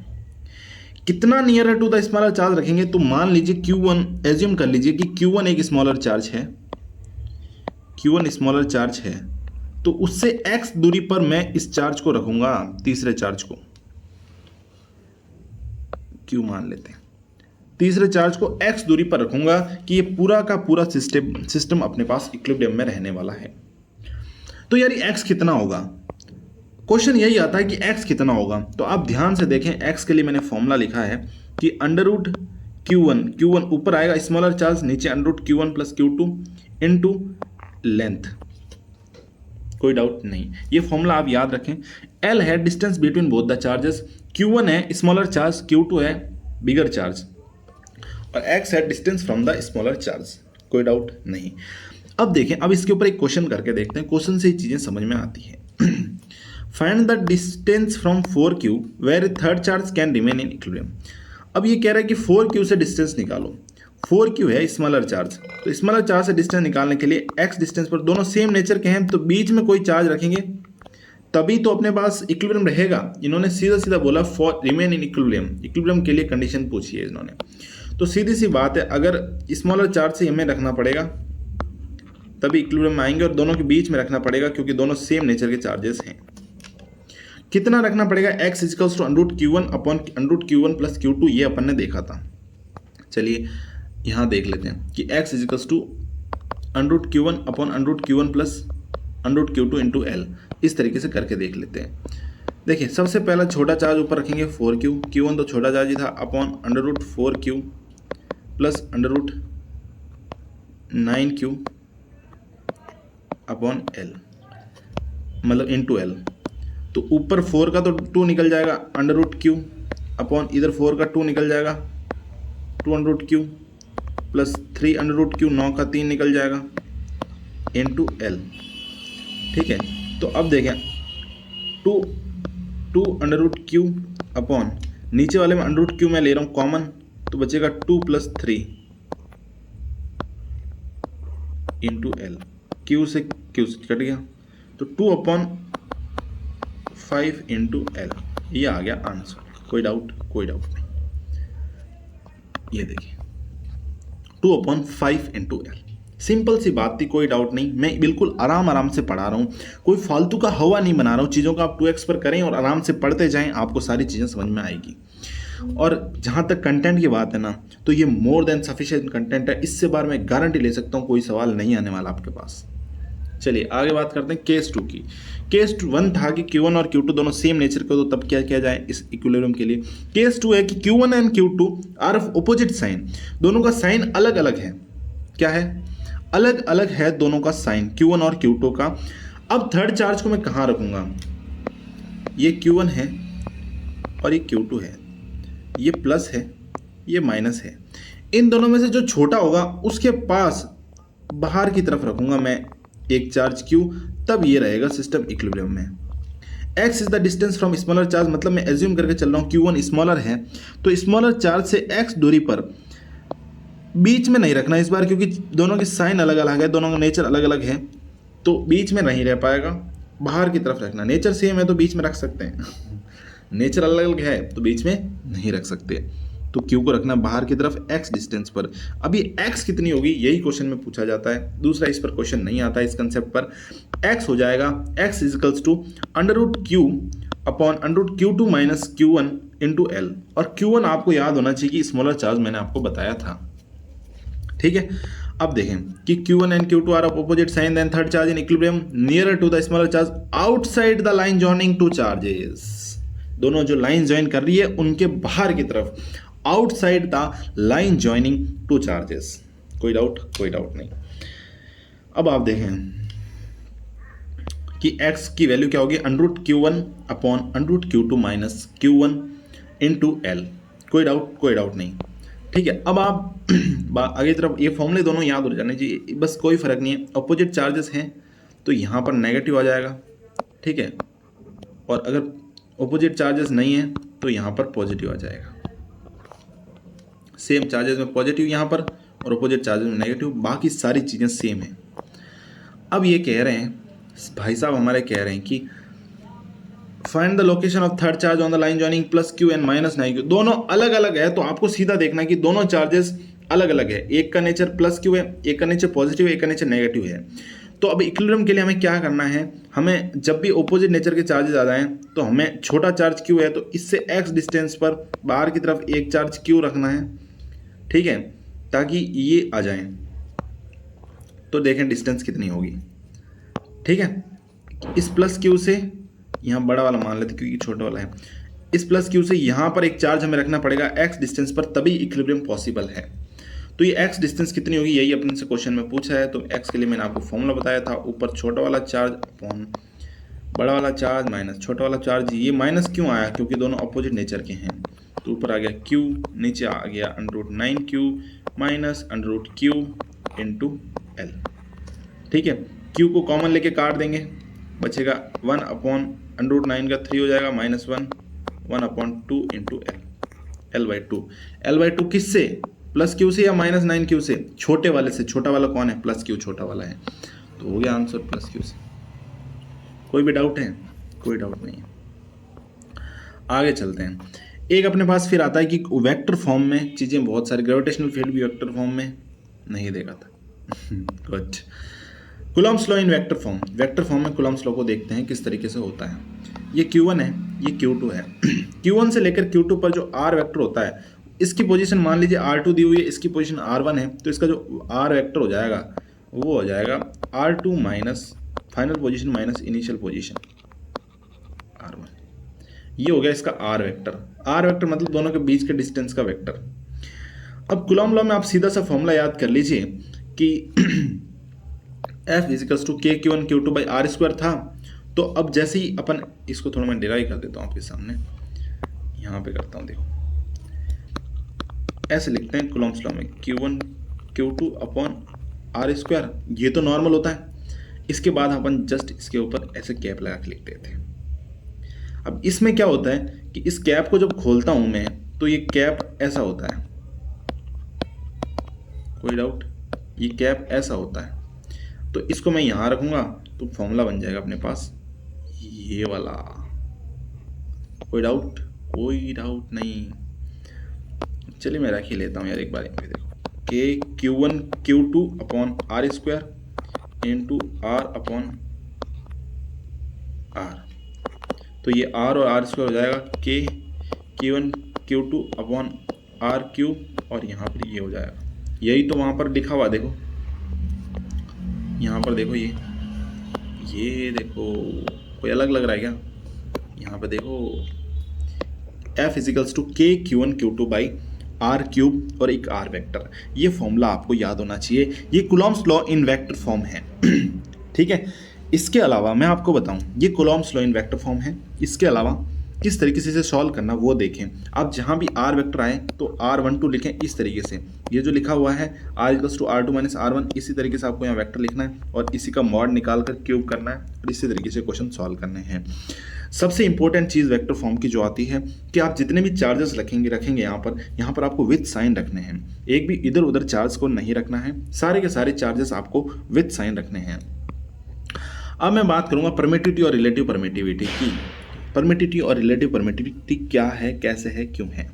कितना nearer to the smaller charge रखेंगे? तो मान लीजिए Q1, एज्यूम कर लीजिए कि Q1 एक स्मॉलर चार्ज है, Q1 स्मॉलर चार्ज है, तो उससे x दूरी पर मैं इस चार्ज को रखूंगा, तीसरे चार्ज को Q मान लेते हैं, तीसरे चार्ज को x दूरी पर रखूंगा कि ये पूरा का पूरा सिस्टम अपने पास इक्विलिब्रियम में रहने वाला है। तो यार x कितना होगा? क्वेश्चन यही आता है कि x कितना होगा। तो आप ध्यान से देखें, x के लिए मैंने फॉर्मूला लिखा है कि अंडर Q1 ऊपर आएगा स्मॉलर चार्ज, नीचे under Q1 plus Q2 into length, कोई डाउट नहीं, ये फॉर्मूला आप याद रखें। L है distance between both the charges, Q1 है स्मॉलर चार्ज, Q2 है बिगर चार्ज, और x है distance from the smaller charge, कोई डाउट नहीं। अब देखें, अब इसके ऊपर एक क्वेश्चन करके देखते हैं, क्वेश्चन से ही चीजें समझ में आती है। Find the distance from 4Q where third charge can remain in equilibrium. अब ये कह रहा है कि 4Q से डिस्टेंस निकालो। 4Q है स्मॉलर चार्ज, तो स्मॉलर चार्ज से डिस्टेंस निकालने के लिए x डिस्टेंस पर, दोनों सेम नेचर के हैं तो बीच में कोई चार्ज रखेंगे तभी तो अपने पास इक्विलिब्रियम रहेगा। इन्होंने सीधा सीधा बोला for remain in equilibrium, equilibrium के लिए कंडीशन पूछी है इन्होंने, तो सीधी सी बात है, अगर स्मॉलर चार्ज से हमें रखना पड़ेगा तभी इक्विलिब्रियम में आएंगे, और दोनों के बीच में रखना पड़ेगा क्योंकि दोनों सेम नेचर के चार्जेस हैं। कितना रखना पड़ेगा? x equals to under Q1 upon under Q1 plus Q2, ये अपन ने देखा था। चलिए यहाँ देख लेते हैं कि x equals to under Q1 upon under Q1 plus under Q2 into L, इस तरीके से करके देख लेते हैं। देखिए सबसे पहला छोटा चार्ज ऊपर रखेंगे 4Q, Q1 तो छोटा चार्ज ही था, upon under root 4Q plus under root 9Q upon L, मतलब इंटू L। तो ऊपर 4 का तो 2 निकल जाएगा अंडर रूट Q, अपॉन इधर 4 का 2 निकल जाएगा 2 under root Q plus 3 under root Q, 9 का 3 निकल जाएगा इंटू L। ठीक है, तो अब देखें 2 two under root Q upon, नीचे वाले में अंडर रूट क्यू मैं ले रहा हूँ कॉमन, तो बचेगा 2 + 3 इंटू एल, क्यू से कट गया, तो 2/5 इंटू एल, ये आ गया आंसर। कोई डाउट नहीं, ये देखिए 2/5 इंटू एल। सिंपल सी बात थी, कोई डाउट नहीं। मैं बिल्कुल आराम से पढ़ा रहा हूँ, कोई फालतू का हवा नहीं बना रहा हूँ। चीज़ों का आप 2x पर करें और आराम से पढ़ते जाएं, आपको सारी चीज़ें समझ में आएगी। और जहाँ तक कंटेंट की बात है ना, तो ये मोर देन सफिशिएंट कंटेंट है। इससे बार मैं गारंटी ले सकता हूँ कोई सवाल नहीं आने वाला आपके पास। चलिए आगे बात करते हैं केस 2 की। केस 1 था कि Q1 और Q2 दोनों सेम नेचर के, तो तब क्या किया जाए इस इक्विलिब्रियम के लिए। केस 2 है कि Q1 and Q2 are of opposite sign, दोनों का साइन अलग अलग है। क्या है? अलग अलग है दोनों का साइन, Q1 और Q2 का। अब थर्ड चार्ज को मैं कहाँ रखूंगा? ये Q1 है और ये Q2 है, ये प्लस है ये माइनस है। इन दोनों में से जो छोटा होगा उसके पास बाहर की तरफ रखूंगा मैं एक चार्ज Q, तब ये रहेगा सिस्टम इक्विलिब्रियम में। x is the distance from smaller charge, मतलब मैं एज्यूम करके चल रहा हूँ Q1 स्मॉलर है, तो स्मॉलर चार्ज से x दूरी पर बीच में नहीं रखना इस बार, क्योंकि दोनों की साइन अलग अलग है, दोनों का नेचर अलग अलग है, तो बीच में नहीं रह पाएगा, बाहर की तरफ रखना। नेचर सेम है तो बीच में रख सकते हैं नेचर अलग अलग है तो बीच में नहीं रख सकते, तो Q को रखना बाहर की तरफ x डिस्टेंस पर। अभी x कितनी होगी यही क्वेश्चन में पूछा जाता है, दूसरा इस पर क्वेश्चन नहीं आता इस कंसेप्ट पर। x हो जाएगा x equals to under root Q upon under root Q2 minus Q1 into L, और Q1 आपको याद होना चाहिए कि स्मॉलर चार्ज मैंने आपको बताया था। ठीक है, अब देखें कि Q1 and Q2 are of opposite sign, then third charge in equilibrium nearer to the smaller charge outside the line joining two charges. दोनों जो लाइन ज्वाइन कर रही है उनके बाहर की तरफ, outside the line joining two charges. कोई डाउट नहीं। अब आप देखें कि x की वैल्यू क्या होगी, under root Q1 upon under root Q2 minus Q1 into L. कोई डाउट नहीं। ठीक है, अब आप आगे तरफ ये फॉर्मूले दोनों याद हो जाने चाहिए, बस कोई फर्क नहीं है। अपोजिट चार्जेस हैं तो यहाँ पर नेगेटिव आ जाएगा, ठीक है, और अगर अपोजिट चार्जेस नहीं है तो यहाँ पर पॉजिटिव आ जाएगा। सेम चार्जेस में पॉजिटिव यहाँ पर और अपोजिट चार्जेस में नेगेटिव, बाकी सारी चीज़ें सेम है। अब ये कह रहे हैं भाई साहब, हमारे कह रहे हैं कि find the location of third charge on the line joining plus Q and minus -Q। दोनों अलग अलग है तो आपको सीधा देखना कि दोनों चार्जेस अलग अलग है, एक का नेचर प्लस Q है, एक का नेचर पॉजिटिव है, एक का नेचर नेगेटिव है। तो अब इक्विलिब्रियम के लिए हमें क्या करना है, हमें जब भी ऑपोजिट नेचर के चार्जेस आ जाएं तो हमें छोटा चार्ज Q है तो इससे x डिस्टेंस पर बाहर की तरफ एक चार्ज Q रखना है, ठीक है, ताकि ये आ जाए। तो देखें डिस्टेंस कितनी होगी। ठीक है, इस प्लस Q से यहाँ बड़ा वाला मान लेते क्योंकि छोटा वाला है, इस प्लस Q से यहाँ पर एक चार्ज हमें रखना पड़ेगा x डिस्टेंस पर, तभी इक्विलिब्रियम पॉसिबल है। तो ये x डिस्टेंस कितनी होगी यही अपने से क्वेश्चन में पूछा है। तो x के लिए मैंने आपको फॉर्मूला बताया था, ऊपर छोटा वाला चार्ज अपॉन बड़ा वाला चार्ज माइनस छोटा वाला चार्ज। ये माइनस क्यों आया, क्योंकि दोनों अपोजिट नेचर के हैं। तो ऊपर आ गया Q, नीचे आ गया under root 9Q minus under root Q into L. ठीक है, Q को कॉमन लेके काट देंगे, बचेगा 1 अपॉन अंडर रूट 9 का 3 हो जाएगा minus 1 upon 2 into L by 2। L by 2 किससे, प्लस Q से या माइनस 9Q से? छोटे वाले से। छोटा वाला कौन है, प्लस Q छोटा वाला है, तो हो गया आंसर प्लस Q से। कोई भी डाउट है? कोई डाउट नहीं है। आगे चलते हैं। एक अपने पास फिर आता है कि वेक्टर फॉर्म में चीज़ें बहुत सारी, ग्रेविटेशनल फील्ड भी वेक्टर फॉर्म में नहीं देखा था good. Coulomb's law in vector form. Vector form में कूलम्ब्स लॉ को देखते हैं किस तरीके से होता है। ये Q1 है, ये Q2 है Q1 से लेकर Q2 पर जो R वेक्टर होता है, इसकी पोजीशन मान लीजिए R2 दी हुई है, इसकी पोजीशन R1 है, तो इसका जो R वेक्टर हो जाएगा वो हो जाएगा R2 minus final position minus initial position R1। ये हो गया इसका R वेक्टर। R वेक्टर मतलब दोनों के बीच के डिस्टेंस का वेक्टर। अब कूलम्ब लॉ में आप सीधा सा फॉर्मूला याद कर लीजिए कि F equals to K Q1 Q2 by R square था। तो अब जैसे ही अपन इसको थोड़ा मैं डिराइव कर देता हूँ आपके सामने, यहाँ पे करता हूँ, देखो ऐसे लिखते हैं कूलम्ब्स लॉ में Q1 Q2 upon R square. ये तो नॉर्मल होता है, इसके बाद अपन जस्ट इसके ऊपर ऐसे कैप लगा के लिखते थे। अब इसमें क्या होता है कि इस कैप को जब खोलता हूं मैं तो ये कैप ऐसा होता है, कोई डाउट? ये कैप ऐसा होता है, तो इसको मैं यहां रखूंगा तो फॉर्मूला बन जाएगा अपने पास ये वाला। कोई डाउट? कोई डाउट नहीं? चलिए मैं रख ही लेता हूँ यार एक बार। देखो के Q1 Q2 upon R square into R upon R, तो ये आर और आर स्क्वायर हो जाएगा के Q1 Q2 upon are cube, और यहाँ पर ये हो जाएगा, यही तो वहाँ पर लिखा हुआ देखो, यहाँ पर देखो ये देखो, कोई अलग लग रहा है क्या? यहाँ पर देखो F इजिकल्स टू के Q1 Q2 by are cube और एक आर वेक्टर, ये फॉर्मूला आपको याद होना चाहिए। ये Coulomb's law in vector form है। ठीक है, इसके अलावा मैं आपको बताऊं, ये Coulomb's law in vector form है। इसके अलावा किस तरीके से इसे सॉल्व करना वो देखें। आप जहां भी आर वेक्टर आए तो R12 लिखें इस तरीके से, ये जो लिखा हुआ है R equals to R2 minus R1, इसी तरीके से आपको यहाँ वेक्टर लिखना है और इसी का मॉड निकाल कर क्यूब करना है और इसी तरीके से क्वेश्चन सॉल्व करने हैं। सबसे इंपॉर्टेंट चीज़ वेक्टर फॉर्म की जो आती है कि आप जितने भी चार्जेस रखेंगे यहाँ पर आपको विथ साइन रखने हैं, एक भी इधर उधर चार्ज को नहीं रखना है, सारे के सारे चार्जेस आपको विथ साइन रखने हैं। अब मैं बात करूंगा परमिटिविटी और रिलेटिव परमिटिविटी की। परमिटिविटी और रिलेटिव परमिटिविटी क्या है, कैसे है, क्यों है?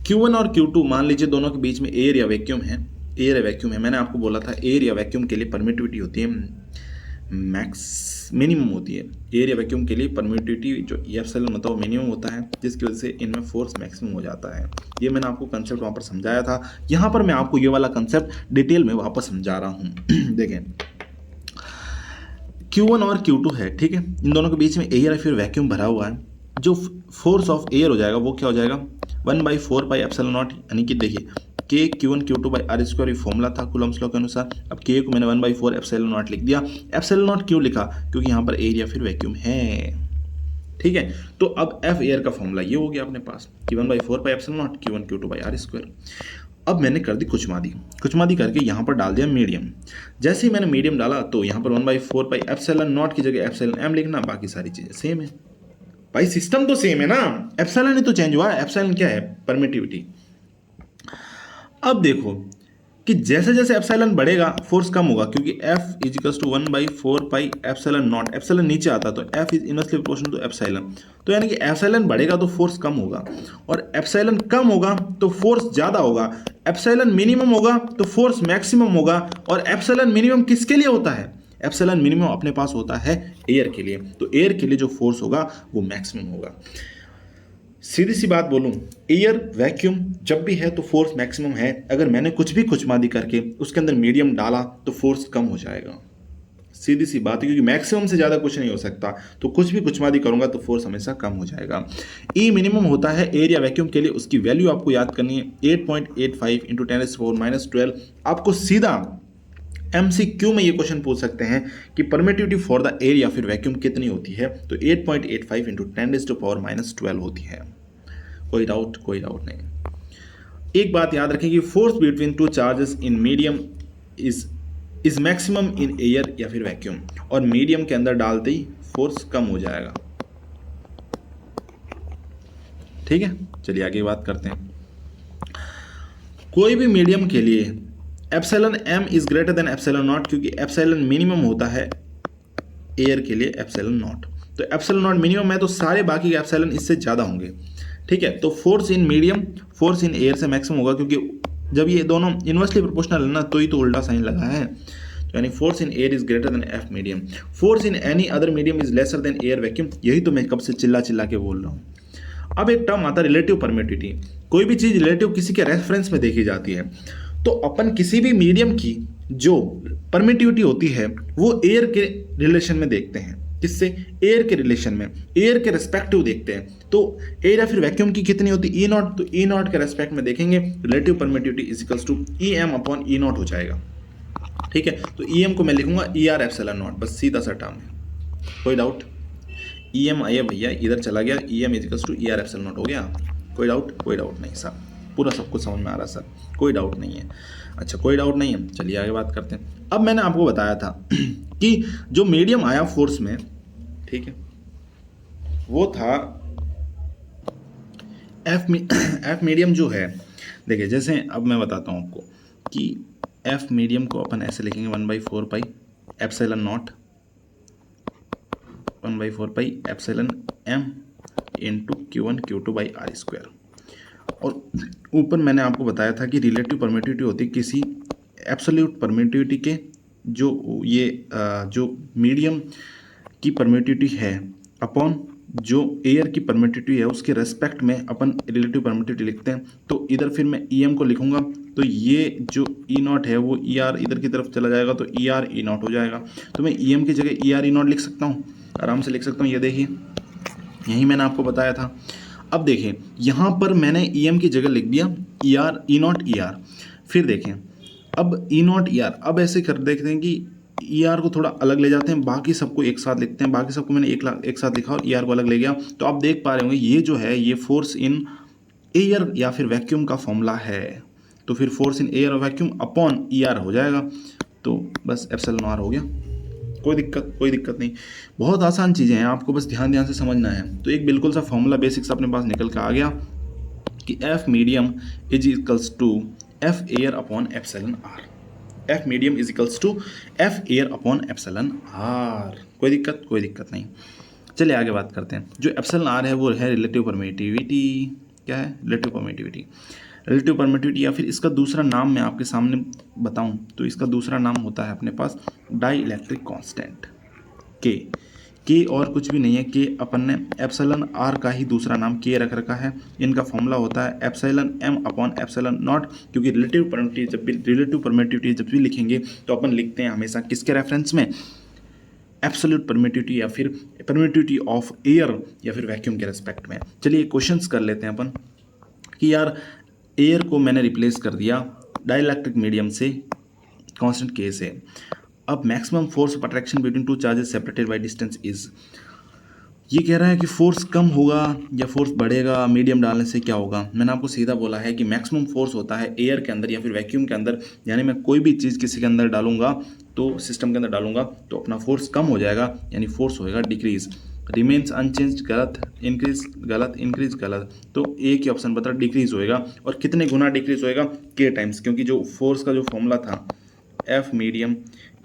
Q1 और Q2 मान लीजिए दोनों के बीच में एयर या वैक्यूम है, एयर या वैक्यूम है। मैंने आपको बोला था एयर या वैक्यूम के लिए परमिटिविटी होती है मैक्स मिनिमम होती है। एयर या वैक्यूम के लिए परमिटिविटी जो एप्सिलॉन होता है वो मिनिमम होता है, जिसकी वजह से इनमें फोर्स मैक्सिमम हो जाता है। ये मैंने आपको कंसेप्ट वहाँ पर समझाया था, यहाँ पर मैं आपको ये वाला कंसेप्ट डिटेल में वापस समझा रहा हूँ। देखें Q1 और Q2 है, ठीक है, इन दोनों के बीच में एयर या फिर वैक्यूम भरा हुआ है। जो फोर्स ऑफ एयर हो जाएगा वो क्या हो जाएगा 1/4 पाई एप्सिलॉन नॉट, यानी कि देखिए के Q1 Q2 by R square, ये फॉर्मूला था कूलॉम्स लॉ के अनुसार। अब के को मैंने 1/4 एप्सिलॉन नॉट लिख दिया। एप्सिलॉन नॉट क्यों लिखा? क्योंकि यहाँ पर एयर या फिर वैक्यूम है, ठीक है। तो अब एफ एयर का फॉर्मूला ये हो गया अपने पास कि 1/4 pi epsilon naught Q1 Q2 by R square. अब मैंने कर दी कुचमादी करके यहाँ पर डाल दिया मीडियम। जैसे ही मैंने मीडियम डाला तो यहाँ पर 1/4 पाई एप्सिलॉन नॉट की जगह एप्सिलॉन एम लिखना, बाकी सारी चीजें सेम है। भाई सिस्टम तो सेम है ना, एप्सिलॉन ही तो चेंज हुआ है। एप्सिलॉन क्या है? परमिटिविटी। अब देखो कि जैसे जैसे एप्सिलॉन बढ़ेगा फोर्स कम होगा, क्योंकि F equals to 1/4 pi epsilon naught. Epsilon नीचे आता तो F is inversely proportional to epsilon, तो यानी कि एप्सिलॉन बढ़ेगा तो फोर्स कम होगा, और एप्सिलॉन कम होगा तो फोर्स ज़्यादा होगा। एप्सिलॉन मिनिमम होगा तो फोर्स मैक्सिमम होगा। और एप्सिलॉन मिनिमम किसके लिए होता है? एप्सिलॉन मिनिमम अपने पास होता है एयर के लिए, तो एयर के लिए जो फोर्स होगा वो मैक्सिमम होगा। सीधी सी बात बोलूं, एयर वैक्यूम जब भी है तो फोर्स मैक्सिमम है। अगर मैंने कुछ भी कुचमादी करके उसके अंदर मीडियम डाला तो फोर्स कम हो जाएगा। सीधी सी बात है, क्योंकि मैक्सिमम से ज़्यादा कुछ नहीं हो सकता, तो कुछ भी कुचमादी करूंगा तो फोर्स हमेशा कम हो जाएगा। ई मिनिमम होता है एयर या वैक्यूम के लिए, उसकी वैल्यू आपको याद करनी है 8.85 इंटू 10⁻⁻12। आपको सीधा MCQ में ये क्वेश्चन पूछ सकते हैं कि परमिटिविटी फॉर द एयर या फिर वैक्यूम कितनी होती है, तो 8.85 इंटू 10⁻12 होती है। कोई डाउट? कोई डाउट नहीं। एक बात याद रखें कि force between two charges in medium is maximum in air या फिर वैक्यूम, और मीडियम के अंदर डालते ही फोर्स कम हो जाएगा, ठीक है। चलिए आगे बात करते हैं। कोई भी मीडियम के लिए epsilon M is greater than epsilon naught, क्योंकि एप्सिलॉन मिनिमम होता है एयर के लिए एप्सिलॉन नॉट, तो एप्सिलॉन नॉट मिनिमम है तो सारे बाकी के एप्सिलॉन इससे ज़्यादा होंगे, ठीक है। तो force in medium force in air से मैक्सिमम होगा, क्योंकि जब ये दोनों इनवर्सली प्रोपोर्शनल है ना, तो ही तो उल्टा साइन लगा है, यानी force in air is greater then F medium. Force in any other medium is lesser than air vacuum, यही तो मैं कब से चिल्ला के बोल रहा हूँ। अब एक टर्म आता है रिलेटिव परमिटिविटी। कोई भी चीज़ रिलेटिव किसी के रेफरेंस में देखी जाती है, तो अपन किसी भी मीडियम की जो परमिटिविटी होती है वो एयर के रिलेशन में देखते हैं। किससे? एयर के रिलेशन में, एयर के रेस्पेक्टिव देखते हैं। तो एयर या फिर वैक्यूम की कितनी होती है? E0, तो E0 के रेस्पेक्ट में देखेंगे, relative permittivity is equals to EM upon E0 हो जाएगा, ठीक है। तो EM को मैं लिखूंगा ER एप्सिलॉन नॉट, बस सीधा सा टर्म है। कोई डाउट? EM आया भैया, इधर चला गया, EM is equals to ER epsilon naught हो गया। कोई डाउट? कोई डाउट नहीं सर, पूरा सब कुछ समझ में आ रहा सर, कोई डाउट नहीं है। अच्छा कोई डाउट नहीं है, चलिए आगे बात करते हैं। अब मैंने आपको बताया था कि जो मीडियम आया फोर्स में, ठीक है, वो था एफ मीडियम जो है, देखिए जैसे अब मैं बताता हूँ आपको कि एफ मीडियम को अपन ऐसे लिखेंगे 1/4 pi epsilon naught 1/4 pi epsilon M into Q1 Q2/R²। और ऊपर मैंने आपको बताया था कि रिलेटिव परमिटिविटी होती है किसी एब्सोल्यूट परमिटिविटी के जो मीडियम की परमिटिविटी है अपॉन जो एयर की परमिटिविटी है उसके रेस्पेक्ट में अपन रिलेटिव परमिटिविटी लिखते हैं। तो इधर फिर मैं EM को लिखूंगा तो ये जो E0 है वो ER इधर की तरफ चला जाएगा तो ER E0 हो जाएगा। तो मैं EM की जगह ER E0 लिख सकता हूँ, आराम से लिख सकता हूँ। ये देखिए यही मैंने आपको बताया था। अब देखें यहाँ पर मैंने EM की जगह लिख दिया ER E0 ER। फिर देखें अब E0 ER, अब ऐसे कर देखते हैं कि ER को थोड़ा अलग ले जाते हैं, बाकी सबको एक साथ लिखते हैं। बाकी सबको मैंने एक साथ लिखा और ER को अलग ले गया। तो आप देख पा रहे होंगे ये जो है ये फोर्स इन एयर या फिर वैक्यूम का फॉर्मूला है। तो फिर फोर्स इन एयर और वैक्यूम अपॉन ER हो जाएगा। तो बस एप्सिलॉन R हो गया। कोई दिक्कत नहीं, बहुत आसान चीज़ें हैं, आपको बस ध्यान से समझना है। तो एक बिल्कुल सा फॉर्मूला बेसिक्स अपने पास निकल के आ गया कि F medium is equals to F air upon epsilon R. F medium is equals to F air upon epsilon R. कोई दिक्कत नहीं। चलिए आगे बात करते हैं। जो एप्सिलॉन आर है वो है रिलेटिव परमिटिविटी। क्या है? रिलेटिव परमिटिविटी या फिर इसका दूसरा नाम मैं आपके सामने बताऊं तो इसका दूसरा नाम होता है अपने पास डाई इलेक्ट्रिक कॉन्स्टेंट के और कुछ भी नहीं है। के अपन ने एप्सिलॉन आर का ही दूसरा नाम के रख रखा है। इनका फॉर्मूला होता है epsilon M upon epsilon naught. क्योंकि रिलेटिव परमिटिविटी जब भी लिखेंगे तो अपन लिखते हैं हमेशा किसके रेफरेंस में? एब्सोल्यूट परमिटिविटी या फिर परमिटिविटी ऑफ एयर या फिर वैक्यूम के रेस्पेक्ट में। चलिए क्वेश्चंस कर लेते हैं अपन कि यार एयर को मैंने रिप्लेस कर दिया डाइलेक्ट्रिक मीडियम से कांस्टेंट के से। अब maximum force of attraction between two charges separated by distance is, ये कह रहा है कि फोर्स कम होगा या फोर्स बढ़ेगा मीडियम डालने से, क्या होगा? मैंने आपको सीधा बोला है कि मैक्सिमम फोर्स होता है एयर के अंदर या फिर वैक्यूम के अंदर। यानी मैं कोई भी चीज़ किसी के अंदर डालूंगा तो सिस्टम के अंदर डालूंगा तो अपना फोर्स कम हो जाएगा, यानी फोर्स होएगा डिक्रीज। रिमेन्स अनचेंज गलत, इंक्रीज गलत, इंक्रीज गलत। तो एक ही ऑप्शन बता डिक्रीज होएगा। और कितने गुना डिक्रीज होएगा? के टाइम्स, क्योंकि जो फोर्स का जो फॉर्मूला था F medium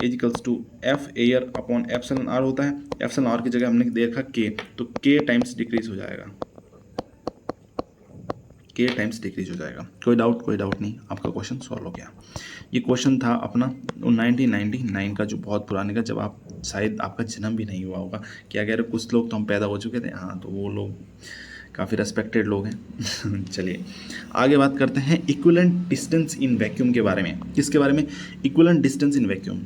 is equals to F air upon epsilon R होता है। एप्सिलॉन आर की जगह हमने दे रखा के, तो के टाइम्स डिक्रीज हो जाएगा। के टाइम्स डिक्रीज हो जाएगा। कोई डाउट नहीं, आपका क्वेश्चन सॉल्व हो गया। ये क्वेश्चन था अपना 1999 का, जो बहुत पुराने का, जब आप शायद आपका जन्म भी नहीं हुआ होगा। क्या कह रहे हो? कुछ लोग तो हम पैदा हो चुके थे, हाँ, तो वो लोग काफ़ी रेस्पेक्टेड लोग हैं। चलिए आगे बात करते हैं इक्विवेलेंट डिस्टेंस इन वैक्यूम के बारे में। किसके बारे में? Equivalent distance in vacuum.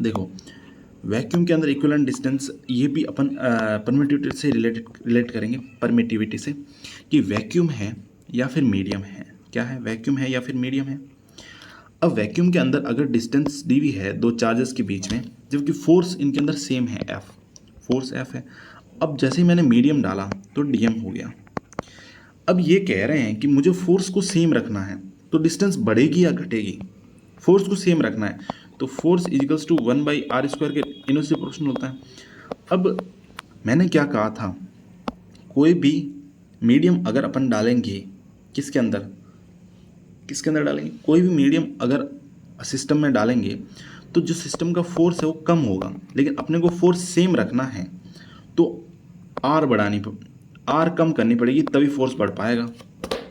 देखो वैक्यूम के अंदर इक्विवेलेंट डिस्टेंस ये भी अपन परमिटिविटी से रिलेट करेंगे, परमिटिविटी से, कि वैक्यूम है या फिर मीडियम है। क्या है? वैक्यूम है या फिर मीडियम है। अब वैक्यूम के अंदर अगर डिस्टेंस dv है दो चार्जेस के बीच में, जबकि फोर्स इनके अंदर सेम है, F, फोर्स F है। अब जैसे ही मैंने मीडियम डाला तो DM हो गया। अब ये कह रहे हैं कि मुझे फोर्स को सेम रखना है, तो डिस्टेंस बढ़ेगी या घटेगी? फोर्स को सेम रखना है तो फोर्स इजिकल्स टू 1/r² के इनवर्सली प्रोपोर्शनल होता है। अब मैंने क्या कहा था, कोई भी मीडियम अगर अपन डालेंगे किसके अंदर डालेंगे, कोई भी मीडियम अगर सिस्टम में डालेंगे तो जो सिस्टम का फोर्स है वो कम होगा, लेकिन अपने को फोर्स सेम रखना है तो आर कम करनी पड़ेगी, तभी फोर्स बढ़ पाएगा,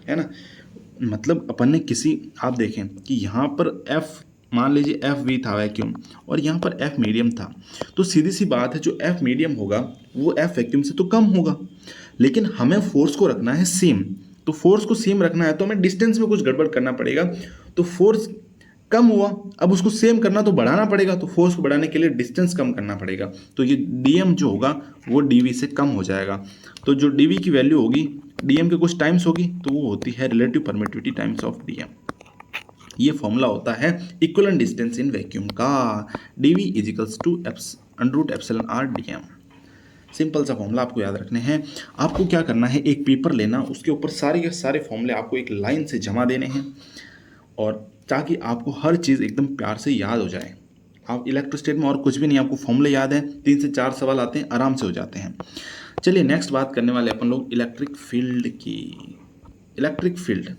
है ना। मतलब अपन ने आप देखें कि यहाँ पर एफ, मान लीजिए एफ वी था वैक्यूम और यहाँ पर एफ मीडियम था, तो सीधी सी बात है जो एफ मीडियम होगा वो एफ वैक्यूम से तो कम होगा, लेकिन हमें फोर्स को रखना है सेम। तो फोर्स को सेम रखना है तो हमें डिस्टेंस में कुछ गड़बड़ करना पड़ेगा। तो फोर्स कम हुआ, अब उसको सेम करना तो बढ़ाना पड़ेगा, तो फोर्स को बढ़ाने के लिए डिस्टेंस कम करना पड़ेगा। तो ये डीएम जो होगा वो डीवी से कम हो जाएगा। तो जो डीवी की वैल्यू होगी डीएम के कुछ टाइम्स होगी, तो वो होती है relative permittivity times of DM. ये फॉर्मूला होता है इक्विवेलेंट डिस्टेंस इन वैक्यूम का, DV is equals to √εr DM. Simple सा फॉर्मूला आपको याद रखने हैं। आपको क्या करना है, एक पेपर लेना, उसके ऊपर सारे के सारे फॉर्मूले आपको एक लाइन से जमा देने हैं, और ताकि आपको हर चीज़ एकदम प्यार से याद हो जाए। आप इलेक्ट्रोस्टैट में और कुछ भी नहीं, आपको फॉर्मूले याद हैं, 3 से 4 सवाल आते हैं, आराम से हो जाते हैं। चलिए नेक्स्ट बात करने वाले अपन लोग इलेक्ट्रिक फील्ड की। Electric field